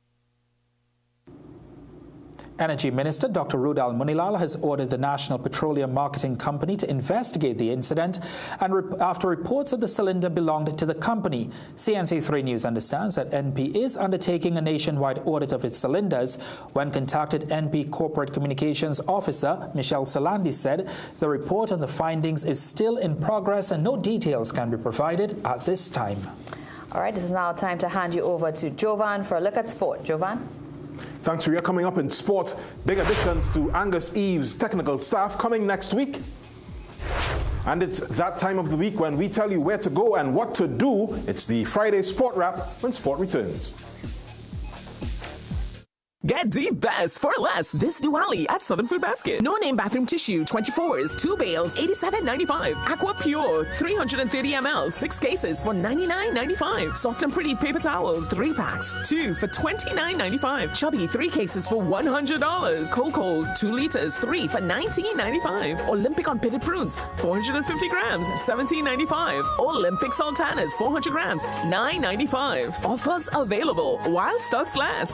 Energy Minister Dr. Rudal Munilal has ordered the National Petroleum Marketing Company to investigate the incident and after reports that the cylinder belonged to the company. CNC3 News understands that NP is undertaking a nationwide audit of its cylinders. When contacted, NP Corporate Communications Officer Michelle Salandi said the report on the findings is still in progress and no details can be provided at this time. All right, this is now time to hand you over to Jovan for a look at sport. Jovan? Thanks, Ria. Coming up in sport, big additions to Angus Eve's technical staff coming next week. And it's that time of the week when we tell you where to go and what to do. It's the Friday Sport Wrap when sport returns. Get the best for less this Diwali at Southern Food Basket. No name bathroom tissue, 24s, 2 bales, $87.95. Aqua Pure, 330 ml, 6 cases for $99.95. Soft and Pretty paper towels, 3 packs, 2 for $29.95. Chubby, 3 cases for $100. Cold, 2 liters, 3 for $19.95. Olympic unpitted prunes, 450 grams, $17.95. Olympic sultanas, 400 grams, $9.95. Offers available while stocks last.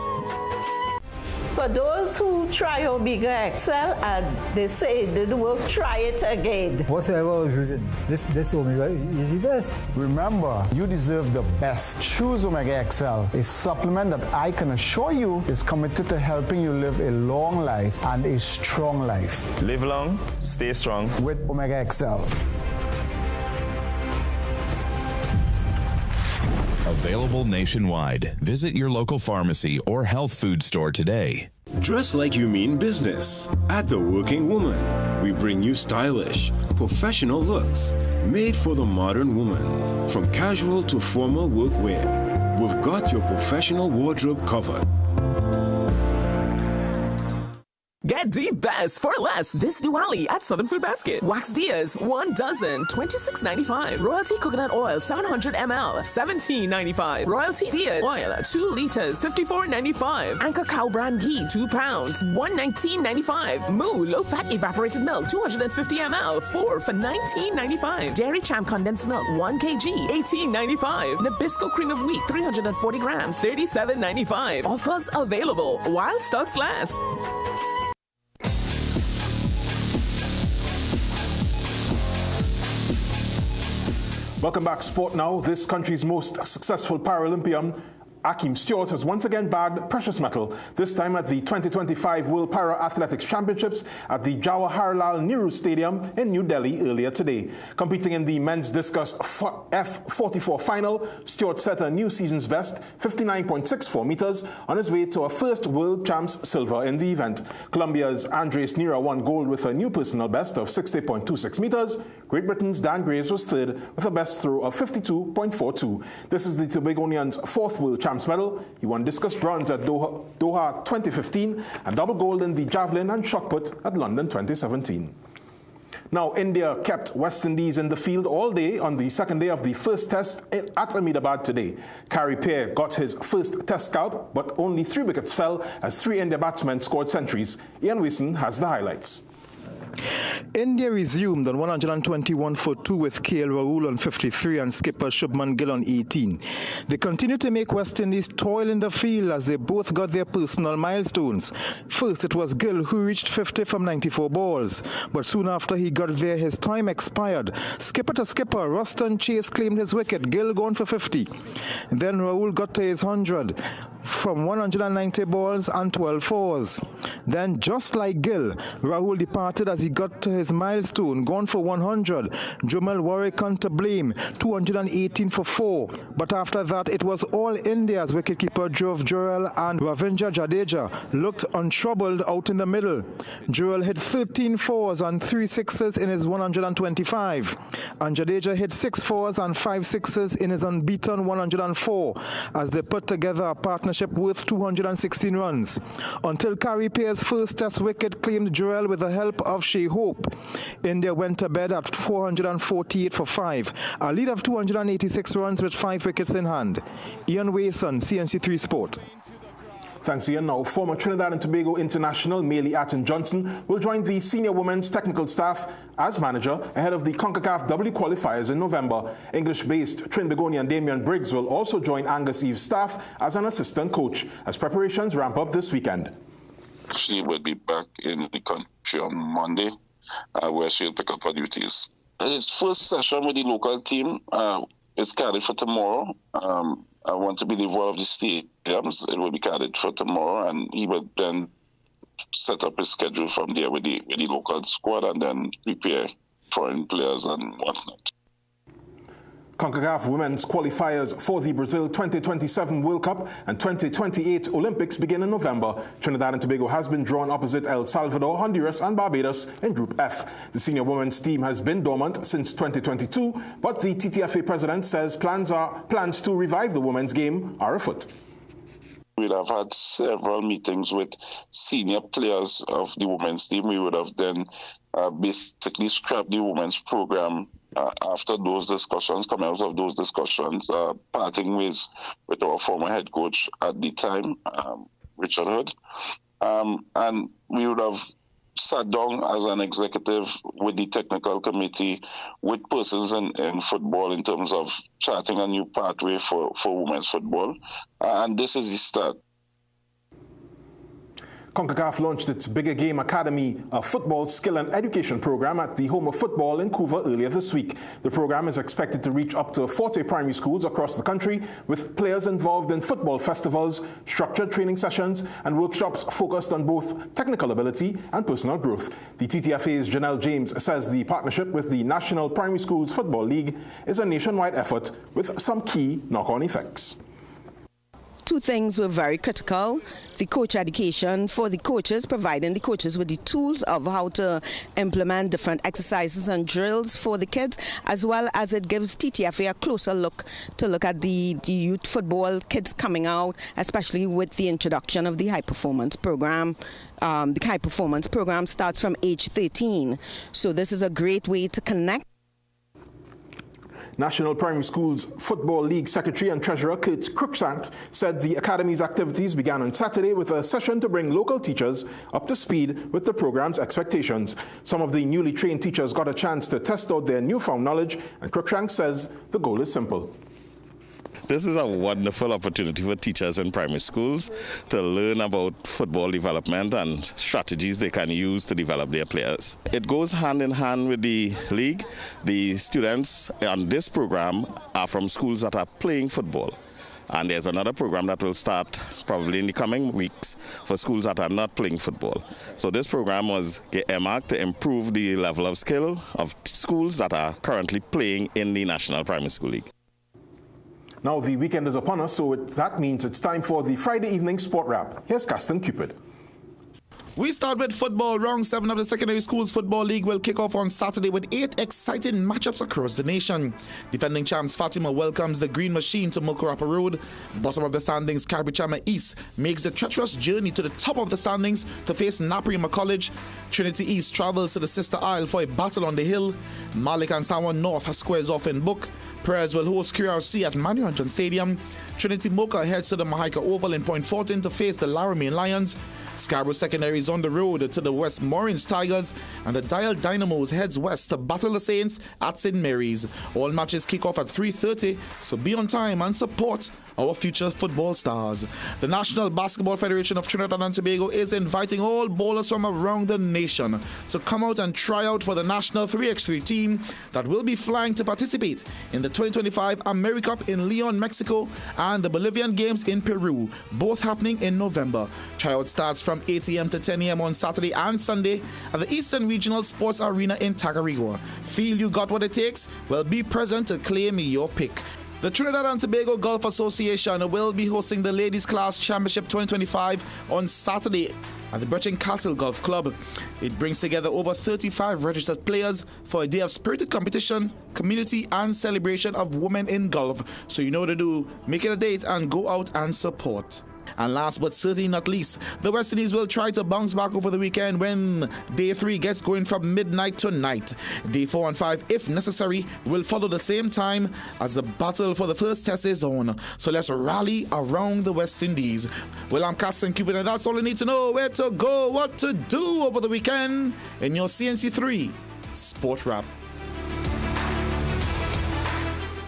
For those who try Omega XL and they say it didn't work, try it again. Whatever I was using, this Omega is the best. Remember, you deserve the best. Choose Omega XL, a supplement that I can assure you is committed to helping you live a long life and a strong life. Live long, stay strong with Omega XL. Available nationwide. Visit your local pharmacy or health food store today. Dress like you mean business. At The Working Woman, we bring you stylish, professional looks made for the modern woman. From casual to formal workwear, we've got your professional wardrobe covered. Get the best for less this Diwali at Southern Food Basket. Wax Diaz, 1 dozen, $26.95. Royalty coconut oil, 700 ml, $17.95. Royalty Diaz oil, 2 liters, $54.95. Anchor Cow Brand Ghee, 2 pounds, $119.95. Moo low fat evaporated milk, 250 ml, 4 for $19.95. Dairy Champ condensed milk, 1 kg, $18.95. Nabisco cream of wheat, 340 grams, $37.95. Offers available while stocks last. Welcome back, Sport Now. This country's most successful Paralympian, Akeem Stewart, has once again bagged precious metal, this time at the 2025 World Para Athletics Championships at the Jawaharlal Nehru Stadium in New Delhi earlier today. Competing in the men's discus F44 final, Stewart set a new season's best, 59.64 meters, on his way to a first World Champs silver in the event. Colombia's Andres Nira won gold with a new personal best of 60.26 meters. Great Britain's Dan Graves was third with a best throw of 52.42. This is the Tobagonian's 4th World Champs medal. He won discus bronze at Doha 2015 and double gold in the javelin and shot put at London 2017. Now, India kept West Indies in the field all day on the second day of the first test at Ahmedabad today. Kari Peer got his first test scalp, but only 3 wickets fell as 3 India batsmen scored centuries. Ian Wilson has the highlights. India resumed on 121 for 2 with KL Rahul on 53 and skipper Shubman Gill on 18. They continue to make West Indies toil in the field as they both got their personal milestones. First, it was Gill who reached 50 from 94 balls, but soon after he got there, his time expired. Skipper to skipper, Ruston Chase claimed his wicket, Gill gone for 50. Then Rahul got to his 100 from 190 balls and 12 fours. Then, just like Gill, Rahul departed as he got to his milestone, gone for 100. Jumal Warrikan to blame, 218 for 4. But after that, it was all India's wicketkeeper Dhruv Jurel and Ravindra Jadeja looked untroubled out in the middle. Jurel hit 13 fours and 3 sixes in his 125. And Jadeja hit 6 fours and 5 sixes in his unbeaten 104 as they put together a partnership worth 216 runs. Until Kari Pear's first test wicket claimed Jurel with the help of Shea Hope. India went to bed at 448 for 5, a lead of 286 runs with 5 wickets in hand. Ian Wason, CNC3 Sport. Thanks, Ian. Now, former Trinidad and Tobago international Maylie Atten-Johnson will join the senior women's technical staff as manager ahead of the CONCACAF W qualifiers in November. English-based Trinbagonian Damian Briggs will also join Angus Eve's staff as an assistant coach as preparations ramp up this weekend. She will be back in the country on Monday, where she'll pick up her duties. Its first session with the local team is carried for tomorrow. I want to believe one of the stadiums. It will be carried for tomorrow, and he will then set up his schedule from there with the local squad and then prepare foreign players and whatnot. CONCACAF women's qualifiers for the Brazil 2027 World Cup and 2028 Olympics begin in November. Trinidad and Tobago has been drawn opposite El Salvador, Honduras and Barbados in Group F. The senior women's team has been dormant since 2022, but the TTFA president says plans to revive the women's game are afoot. We would have had several meetings with senior players of the women's team. We would have then basically scrapped the women's program after those discussions, coming out of those discussions, parting ways with our former head coach at the time, Richard Hood. And we would have sat down as an executive with the technical committee, with persons in football in terms of charting a new pathway for women's football. And this is the start. CONCACAF launched its Bigger Game Academy, a football skill and education program at the home of football in Couva earlier this week. The program is expected to reach up to 40 primary schools across the country, with players involved in football festivals, structured training sessions, and workshops focused on both technical ability and personal growth. The TTFA's Janelle James says the partnership with the National Primary Schools Football League is a nationwide effort with some key knock-on effects. Two things were very critical: the coach education for the coaches, providing the coaches with the tools of how to implement different exercises and drills for the kids, as well as it gives TTFA a closer look at the youth football kids coming out, especially with the introduction of the high performance program. The high performance program starts from age 13, so this is a great way to connect. National Primary Schools Football League Secretary and Treasurer Kurt Cruikshank said the Academy's activities began on Saturday with a session to bring local teachers up to speed with the program's expectations. Some of the newly trained teachers got a chance to test out their newfound knowledge, and Cruikshank says the goal is simple. This is a wonderful opportunity for teachers in primary schools to learn about football development and strategies they can use to develop their players. It goes hand in hand with the league. The students on this program are from schools that are playing football. And there's another program that will start probably in the coming weeks for schools that are not playing football. So this program was earmarked to improve the level of skill of schools that are currently playing in the National Primary School League. Now the weekend is upon us, so that means it's time for the Friday evening sport wrap. Here's Caston Cupid. We start with football. Round 7 of the Secondary Schools Football League will kick off on Saturday with 8 exciting matchups across the nation. Defending champs Fatima welcomes the Green Machine to Mokorapa Road. Bottom of the standings, Carbichama East makes the treacherous journey to the top of the standings to face Naparima College. Trinity East travels to the Sister Isle for a battle on the hill. Malik and Sawan North squares off in Book. Prayers will host QRC at Manuhanton Stadium. Trinity Mocha heads to the Mahaika Oval in Point Fortin to face the Laramie Lions. Scarborough Secondary is on the road to the West Morins Tigers, and the Dial Dynamos heads west to battle the Saints at St. Mary's. All matches kick off at 3:30, so be on time and support our future football stars. The National Basketball Federation of Trinidad and Tobago is inviting all bowlers from around the nation to come out and try out for the national 3x3 team that will be flying to participate in the 2025 AmeriCup in Leon, Mexico and the Bolivian Games in Peru, both happening in November. Tryout starts from 8 a.m. to 10 a.m. on Saturday and Sunday at the Eastern Regional Sports Arena in Tacarigua. Feel you got what it takes? Well, be present to claim your pick. The Trinidad and Tobago Golf Association will be hosting the Ladies Class Championship 2025 on Saturday at the Breton Castle Golf Club. It brings together over 35 registered players for a day of spirited competition, community and celebration of women in golf. So you know what to do. Make it a date and go out and support. And last but certainly not least, the West Indies will try to bounce back over the weekend when Day 3 gets going from midnight to night. Day 4 and 5, if necessary, will follow the same time as the battle for the first test is on. So let's rally around the West Indies. Well, I'm Captain Cupid, and that's all you need to know. Where to go, what to do over the weekend in your CNC3 Sport Wrap.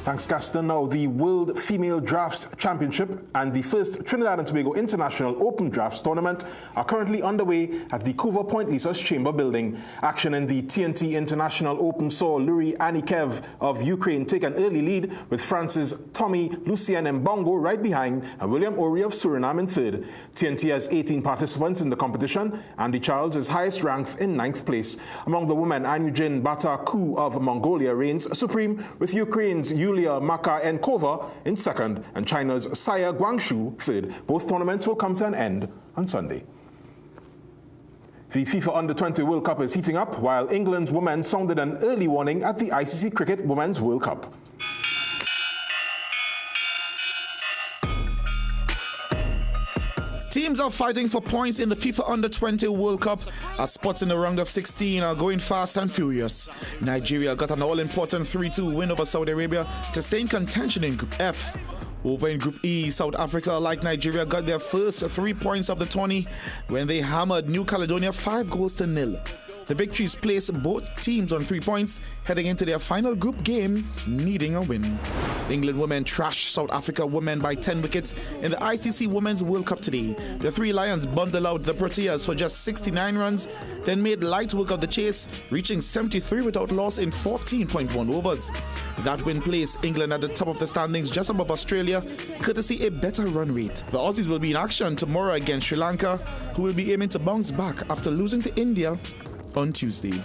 Thanks, Gaston. Now, the World Female Drafts Championship and the first Trinidad and Tobago International Open Drafts Tournament are currently underway at the Couva Point Lisa's Chamber building. Action in the TNT International Open saw Luri Anikev of Ukraine take an early lead, with France's Tommy Lucien Mbongo right behind and William Ori of Suriname in third. TNT has 18 participants in the competition. Andy Charles is highest ranked in 9th place. Among the women, Anujin Bataku of Mongolia reigns supreme, with Ukraine's Yulia Makaenkova in second and China's Saya Guangshu third. Both tournaments will come to an end on Sunday. The FIFA Under-20 World Cup is heating up, while England's women sounded an early warning at the ICC Cricket Women's World Cup. Teams are fighting for points in the FIFA Under-20 World Cup as spots in the round of 16 are going fast and furious. Nigeria got an all-important 3-2 win over Saudi Arabia to stay in contention in Group F. Over in Group E, South Africa, like Nigeria, got their first 3 points of the tourney when they hammered New Caledonia 5-0. The victories place both teams on 3 points, heading into their final group game, needing a win. England women trashed South Africa women by 10 wickets in the ICC Women's World Cup today. The Three Lions bundled out the Proteas for just 69 runs, then made light work of the chase, reaching 73 without loss in 14.1 overs. That win placed England at the top of the standings, just above Australia, courtesy a better run rate. The Aussies will be in action tomorrow against Sri Lanka, who will be aiming to bounce back after losing to India on Tuesday.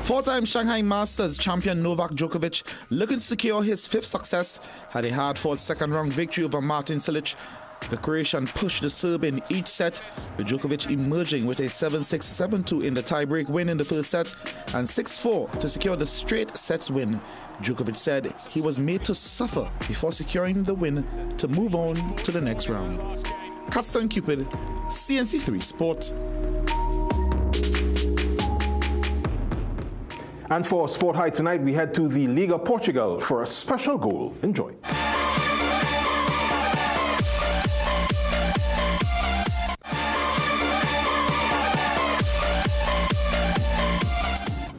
Four-time Shanghai Masters champion Novak Djokovic, looking to secure his 5th success, had a hard-fought second-round victory over Martin Cilic. The Croatian pushed the Serb in each set, with Djokovic emerging with a 7-6, 7-2 in the tie-break win in the first set and 6-4 to secure the straight sets win. Djokovic said he was made to suffer before securing the win to move on to the next round. Catston Cupid, CNC3 Sport. And for Sport High tonight, we head to the Liga Portugal for a special goal. Enjoy.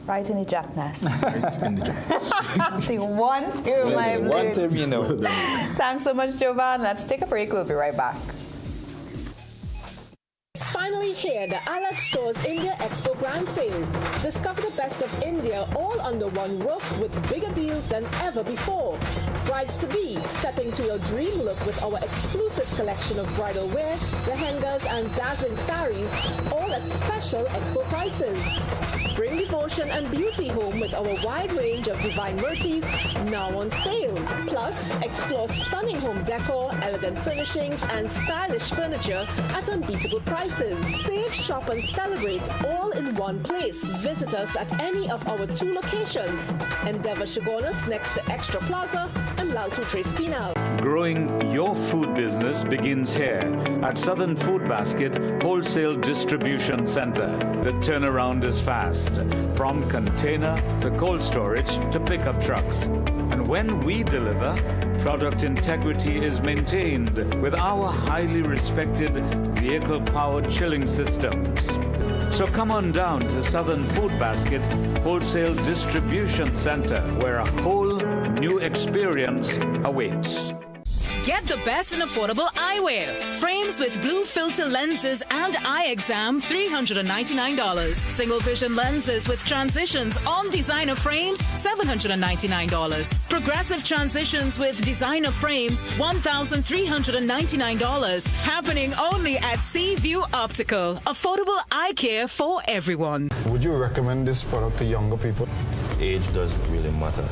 Right in the Japness. Right in the Japness. The one term, my one term, you know. Thanks so much, Jovan. Let's take a break. We'll be right back. It's finally here, the Alex Stores India Expo Grand Sale. Discover the best of India all under one roof with bigger deals than ever before. Brides-to-be, step into your dream look with our exclusive collection of bridal wear, lehengas and dazzling saris, all at special expo prices. Bring devotion and beauty home with our wide range of divine murtis now on sale. Plus, explore stunning home decor, elegant furnishings, and stylish furniture at unbeatable prices. Save, shop, and celebrate all in one place. Visit us at any of our 2 locations: Endeavour Chagonas next to Extra Plaza and Lalto Tres Pinal. Growing your food business begins here at Southern Food Basket Wholesale Distribution Center. The turnaround is fast, from container to cold storage to pickup trucks. And when we deliver, product integrity is maintained with our highly respected vehicle-powered chilling systems. So come on down to Southern Food Basket Wholesale Distribution Center, where a whole new experience awaits. Get the best in affordable eyewear. Frames with blue filter lenses and eye exam, $399. Single vision lenses with transitions on designer frames, $799. Progressive transitions with designer frames, $1,399. Happening only at Seaview Optical. Affordable eye care for everyone. Would you recommend this product to younger people? Age doesn't really matter.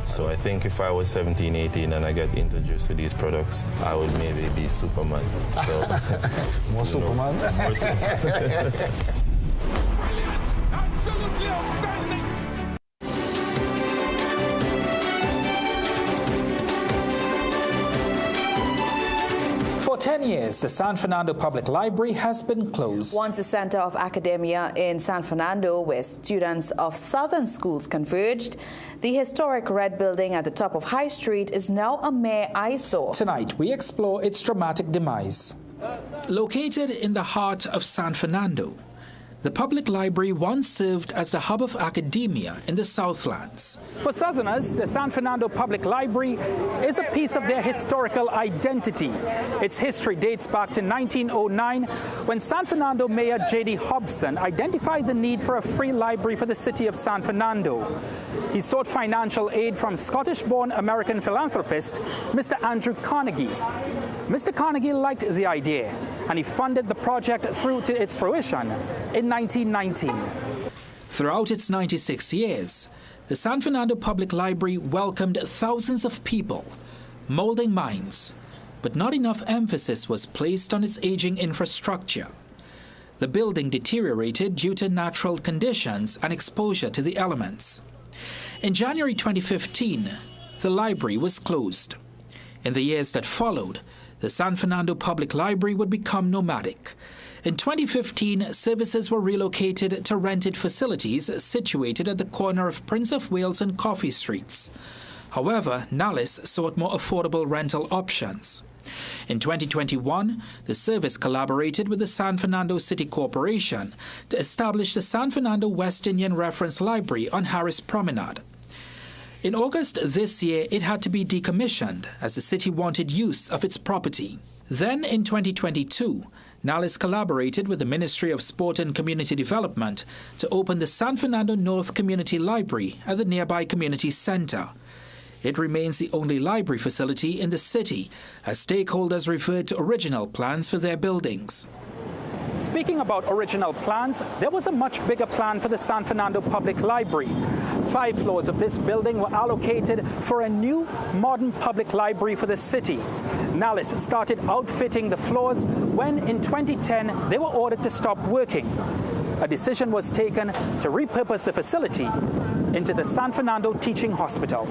So I think if I was 17, 18 and I get introduced to these products, I would maybe be Superman. So More Superman? More Superman. Absolutely outstanding. For 10 years, the San Fernando Public Library has been closed. Once a center of academia in San Fernando, where students of southern schools converged, the historic red building at the top of High Street is now a mere eyesore. Tonight, we explore its dramatic demise. Located in the heart of San Fernando, the public library once served as the hub of academia in the Southlands. For Southerners, the San Fernando Public Library is a piece of their historical identity. Its history dates back to 1909, when San Fernando Mayor J.D. Hobson identified the need for a free library for the city of San Fernando. He sought financial aid from Scottish-born American philanthropist Mr. Andrew Carnegie. Mr. Carnegie liked the idea, and he funded the project through to its fruition in 1919. Throughout its 96 years, the San Fernando Public Library welcomed thousands of people, molding minds, but not enough emphasis was placed on its aging infrastructure. The building deteriorated due to natural conditions and exposure to the elements. In January 2015, the library was closed. In the years that followed, the San Fernando Public Library would become nomadic. In 2015, services were relocated to rented facilities situated at the corner of Prince of Wales and Coffee Streets. However, Nallis sought more affordable rental options. In 2021, the service collaborated with the San Fernando City Corporation to establish the San Fernando West Indian Reference Library on Harris Promenade. In August this year, it had to be decommissioned as the city wanted use of its property. Then in 2022, Nallis collaborated with the Ministry of Sport and Community Development to open the San Fernando North Community Library at the nearby community center. It remains the only library facility in the city as stakeholders revert to original plans for their buildings. Speaking about original plans, there was a much bigger plan for the San Fernando Public Library. 5 floors of this building were allocated for a new, modern public library for the city. Nallis started outfitting the floors when, in 2010, they were ordered to stop working. A decision was taken to repurpose the facility into the San Fernando Teaching Hospital.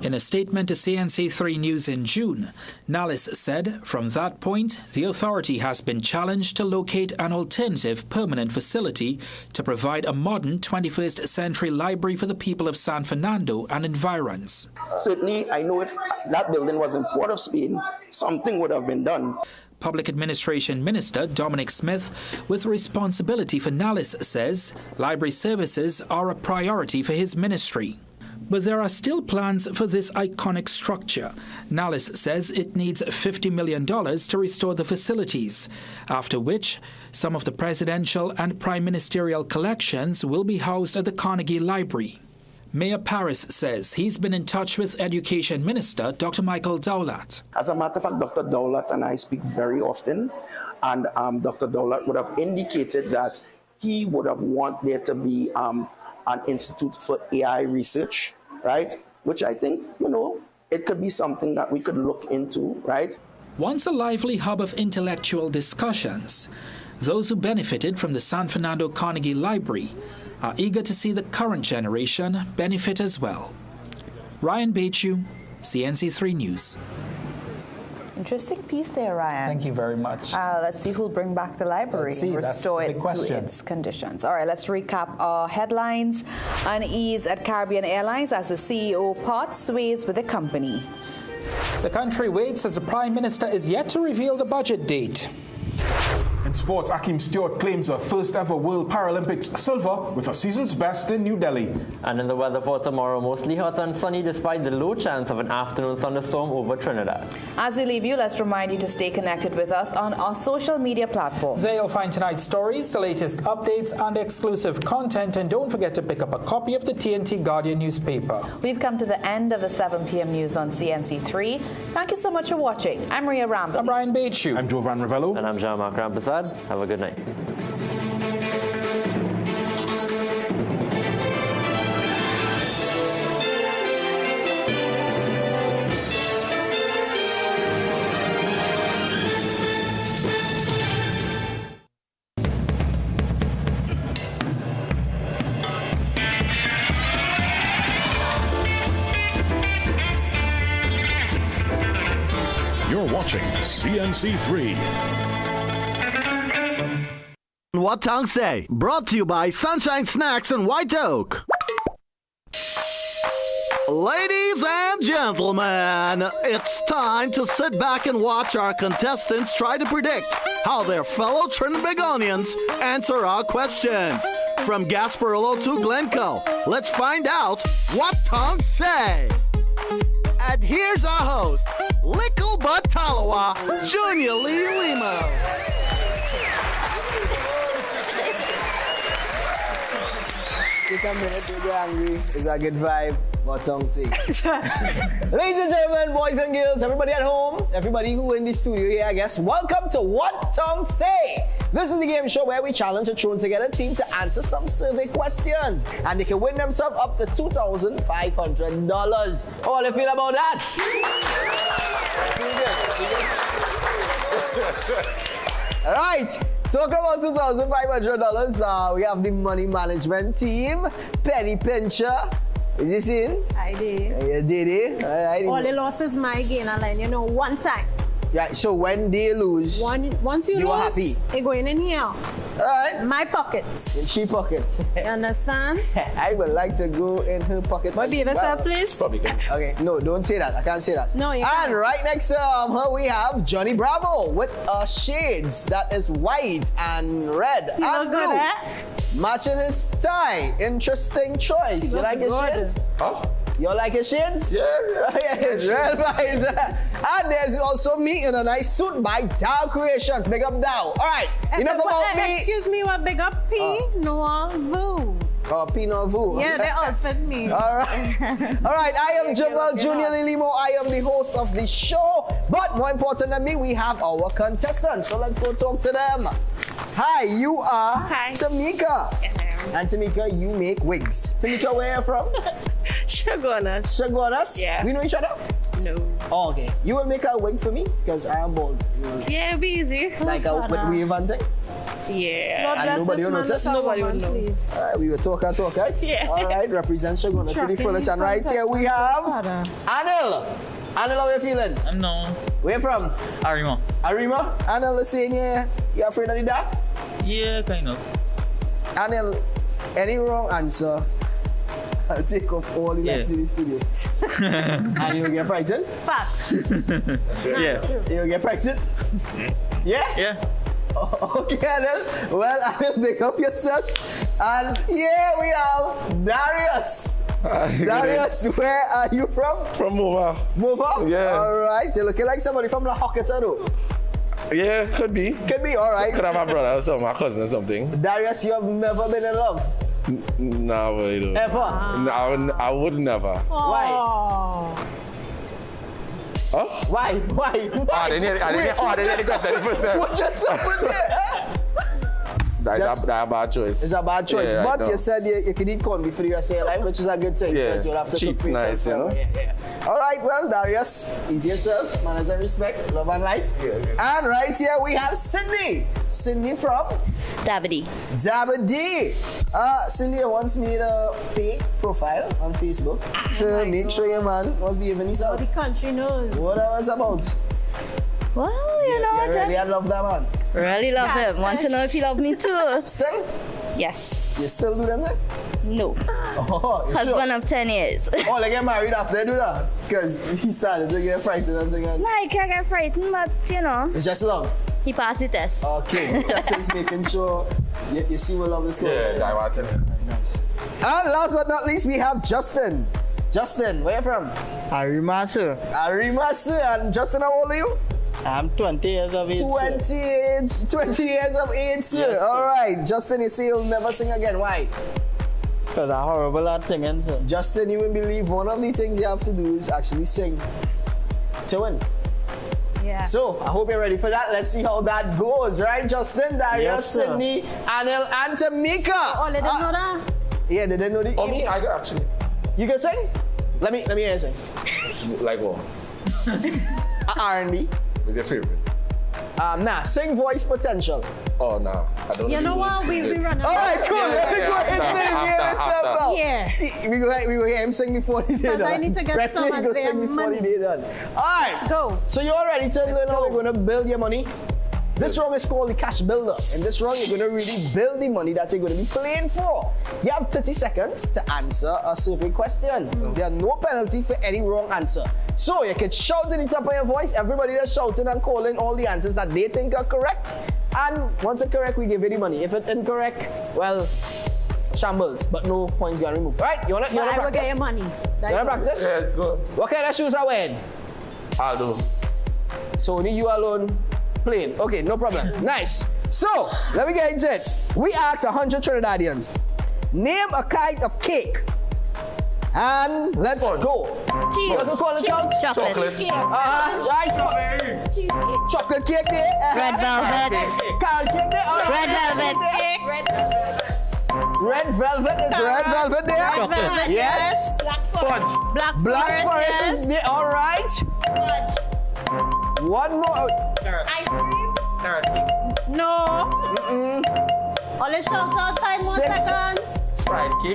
In a statement to CNC3 News in June, Nallis said, from that point, the authority has been challenged to locate an alternative permanent facility to provide a modern 21st century library for the people of San Fernando and environs. Certainly, I know if that building was in Port of Spain, something would have been done. Public Administration Minister Dominic Smith, with responsibility for Nallis, says library services are a priority for his ministry. But there are still plans for this iconic structure. Nallis says it needs $50 million to restore the facilities, after which some of the presidential and prime ministerial collections will be housed at the Carnegie Library. Mayor Paris says he's been in touch with Education Minister Dr. Michael Dowlatt. As a matter of fact, Dr. Dowlatt and I speak very often, and Dr. Dowlatt would have indicated that he would have wanted there to be an institute for AI research, right? Which I think, it could be something that we could look into, right? Once a lively hub of intellectual discussions, those who benefited from the San Fernando Carnegie Library are eager to see the current generation benefit as well. Ryan Bechu, CNC3 News. Interesting piece there, Ryan. Thank you very much. Let's see who'll bring back the library and restore it to its conditions. All right, let's recap our headlines. Unease at Caribbean Airlines as the CEO parts ways with the company. The country waits as the Prime Minister is yet to reveal the budget date. In sports, Akeem Stewart claims a first ever World Paralympics silver with a season's best in New Delhi. And in the weather for tomorrow, mostly hot and sunny despite the low chance of an afternoon thunderstorm over Trinidad. As we leave you, let's remind you to stay connected with us on our social media platforms. There you'll find tonight's stories, the latest updates and exclusive content, and don't forget to pick up a copy of the TNT Guardian newspaper. We've come to the end of the 7 p.m. news on CNC3. Thank you so much for watching. I'm Maria Ramble. I'm Brian Bachu. I'm Jovan Ravello. And I'm Jean-Marc Rampasad. Have a good night. You're watching CNC3. What Tongue Say? Brought to you by Sunshine Snacks and White Oak. Ladies and gentlemen, it's time to sit back and watch our contestants try to predict how their fellow Trinbagonians answer our questions. From Gasparillo to Glencoe, let's find out what tongues say. And here's our host, Lickle Butt Talawa, Junior Lee Limo. Take a minute to get angry. It's a good vibe. What tongue say? Ladies and gentlemen, boys and girls, everybody at home, everybody who in the studio here, I guess, welcome to What Tongue Say. This is the game show where we challenge a thrown together team to answer some survey questions, and they can win themselves up to $2,500. How do you feel about that? All right. Talk about $2,500. We have the money management team. Penny Pincher. Is this in? I did. You did it? All right. All the losses my gain, Alain. You know, one time. Yeah, so when they lose, once you are lose, happy. It going in here. All right. My pocket. In she pocket. You understand? I would like to go in her pocket. But behave yourself, please. Probably can. Okay, no, don't say that. I can't say that. No, you and can't. Right next to her, we have Johnny Bravo with shades that is white and red and blue. Matching his tie. Interesting choice. You like his shades? Huh? You like his shades? Yeah. Yes, real nice. And there's also me in a nice suit by Dow Creations. Big up Dow. All right. Enough about me. Excuse me, what big up P? No, Vu. Oh, P no Vu. Yeah, they outfit me. All right. All right. I am Jamal Junior Lilimo. I am the host of the show. But more important than me, we have our contestants. So let's go talk to them. Hi, you are Tamika. And Tamika, you make wigs. Tamika, where are you from? Chaguanas. Chaguanas? Yeah. We know each other? No. Oh, okay. You will make a wig for me? Because I am bald. Yeah, it'll be easy. Like a wave and thing? Yeah. And nobody will notice? Nobody will know. We will talk, right? Yeah. All right, represent Chaguanas City Furniture. And right here we have Anil. Anil, how are you feeling? No. Where you from? Arima. Arima? Anil is saying you afraid of the dark? Yeah, kind of. Anil, any wrong answer, I'll take off all the lights in the studio. And you'll get frightened? Facts. Yeah. You'll get frightened? Yeah? Yeah. Okay, Anil. Well, Anil, pick up yourself. And here we have Darius. Darius, where are you from? From Mova. Mova? Yeah. All right. You're looking like somebody from La Hocketa, though. Yeah, could be. Could be, all right. Could have my brother or something, my cousin or something. Darius, you have never been in love? No, I don't. Ever? No, I would never. Why? Huh? Why? Why? I didn't hear the question. What just happened there? That's a bad choice. It's a bad choice. Yeah, but you said you can eat corn before you say life, which is a good thing. Yeah. Because you'll have to Cheap, cook for nice, yourself. you know? Yeah. All right, well, Darius, easy yourself, manners and respect, love and life. Yeah. And right here we have Sydney. Sydney from? Dabadi. Dabadi. Cindy once made a fake profile on Facebook to make sure your man was behaving himself. The country knows. What that was about? Well, you know, you really love that man. Really love him. Want to know if he love me too? Still? Yes. You still do them then? No. Oh, husband of 10 years. Oh, they get married after they do that? Because he started to get frightened and thinking. Like, I get frightened, but you know. It's just love. He passed the test. Okay, the test is making sure you see what love this goes. Yeah, I want it. Nice. And last but not least, we have Justin. Justin, where you from? Arima, sir. Arima, sir. And Justin, how old are you? I'm 20 years of age. 20 years of age, sir. Yes, all right. Justin, you say you'll never sing again. Why? Because I'm horrible at singing, sir. Justin, you won't believe one of the things you have to do is actually sing to win. Yeah. So, I hope you're ready for that. Let's see how that goes, right? Justin, Darius, Yes, sir. Sydney, Anil, and Tamika. Oh, they didn't know that? Yeah, they didn't know the... Oh, me? I got actually. You can sing? Let me hear you sing. Like what? R&B. What's your favorite? Nah, sing voice potential. Oh, no. I don't You know what? We run All right, cool. Let me go ahead and Yeah. We go hear him sing before the day done. Because I need to get some of their money. All right. Let's go. So you're ready to learn how we're going to build your money? This round is called the cash builder. In this round, you're going to really build the money that you're going to be playing for. You have 30 seconds to answer a survey question. There are no penalty for any wrong answer. So you can shout in the top of your voice. Everybody that's shouting and calling all the answers that they think are correct. And once it's correct, we give you the money. If it's incorrect, well, shambles. But no points got removed. Right? You wanna I will practice? get your money. You wanna practice? Yeah, go. What kind of shoes are wearing? I'll do. So only you alone playing. Okay, no problem. Nice. So, let me get into it. We asked 100 Trinidadians. Name a kind of cake. And let's go. Cheese. You want to call it out? Chocolate. Right. Cheesecake. Chocolate cake there. Red velvet. Carrot cake there. All right. Red velvet. Red velvet is red velvet there. Red velvet, Yes. Black forest. Black forest yes. is there. All right. One more. Ice cream. No. Only shout out 5 more Six. seconds. Fried cake.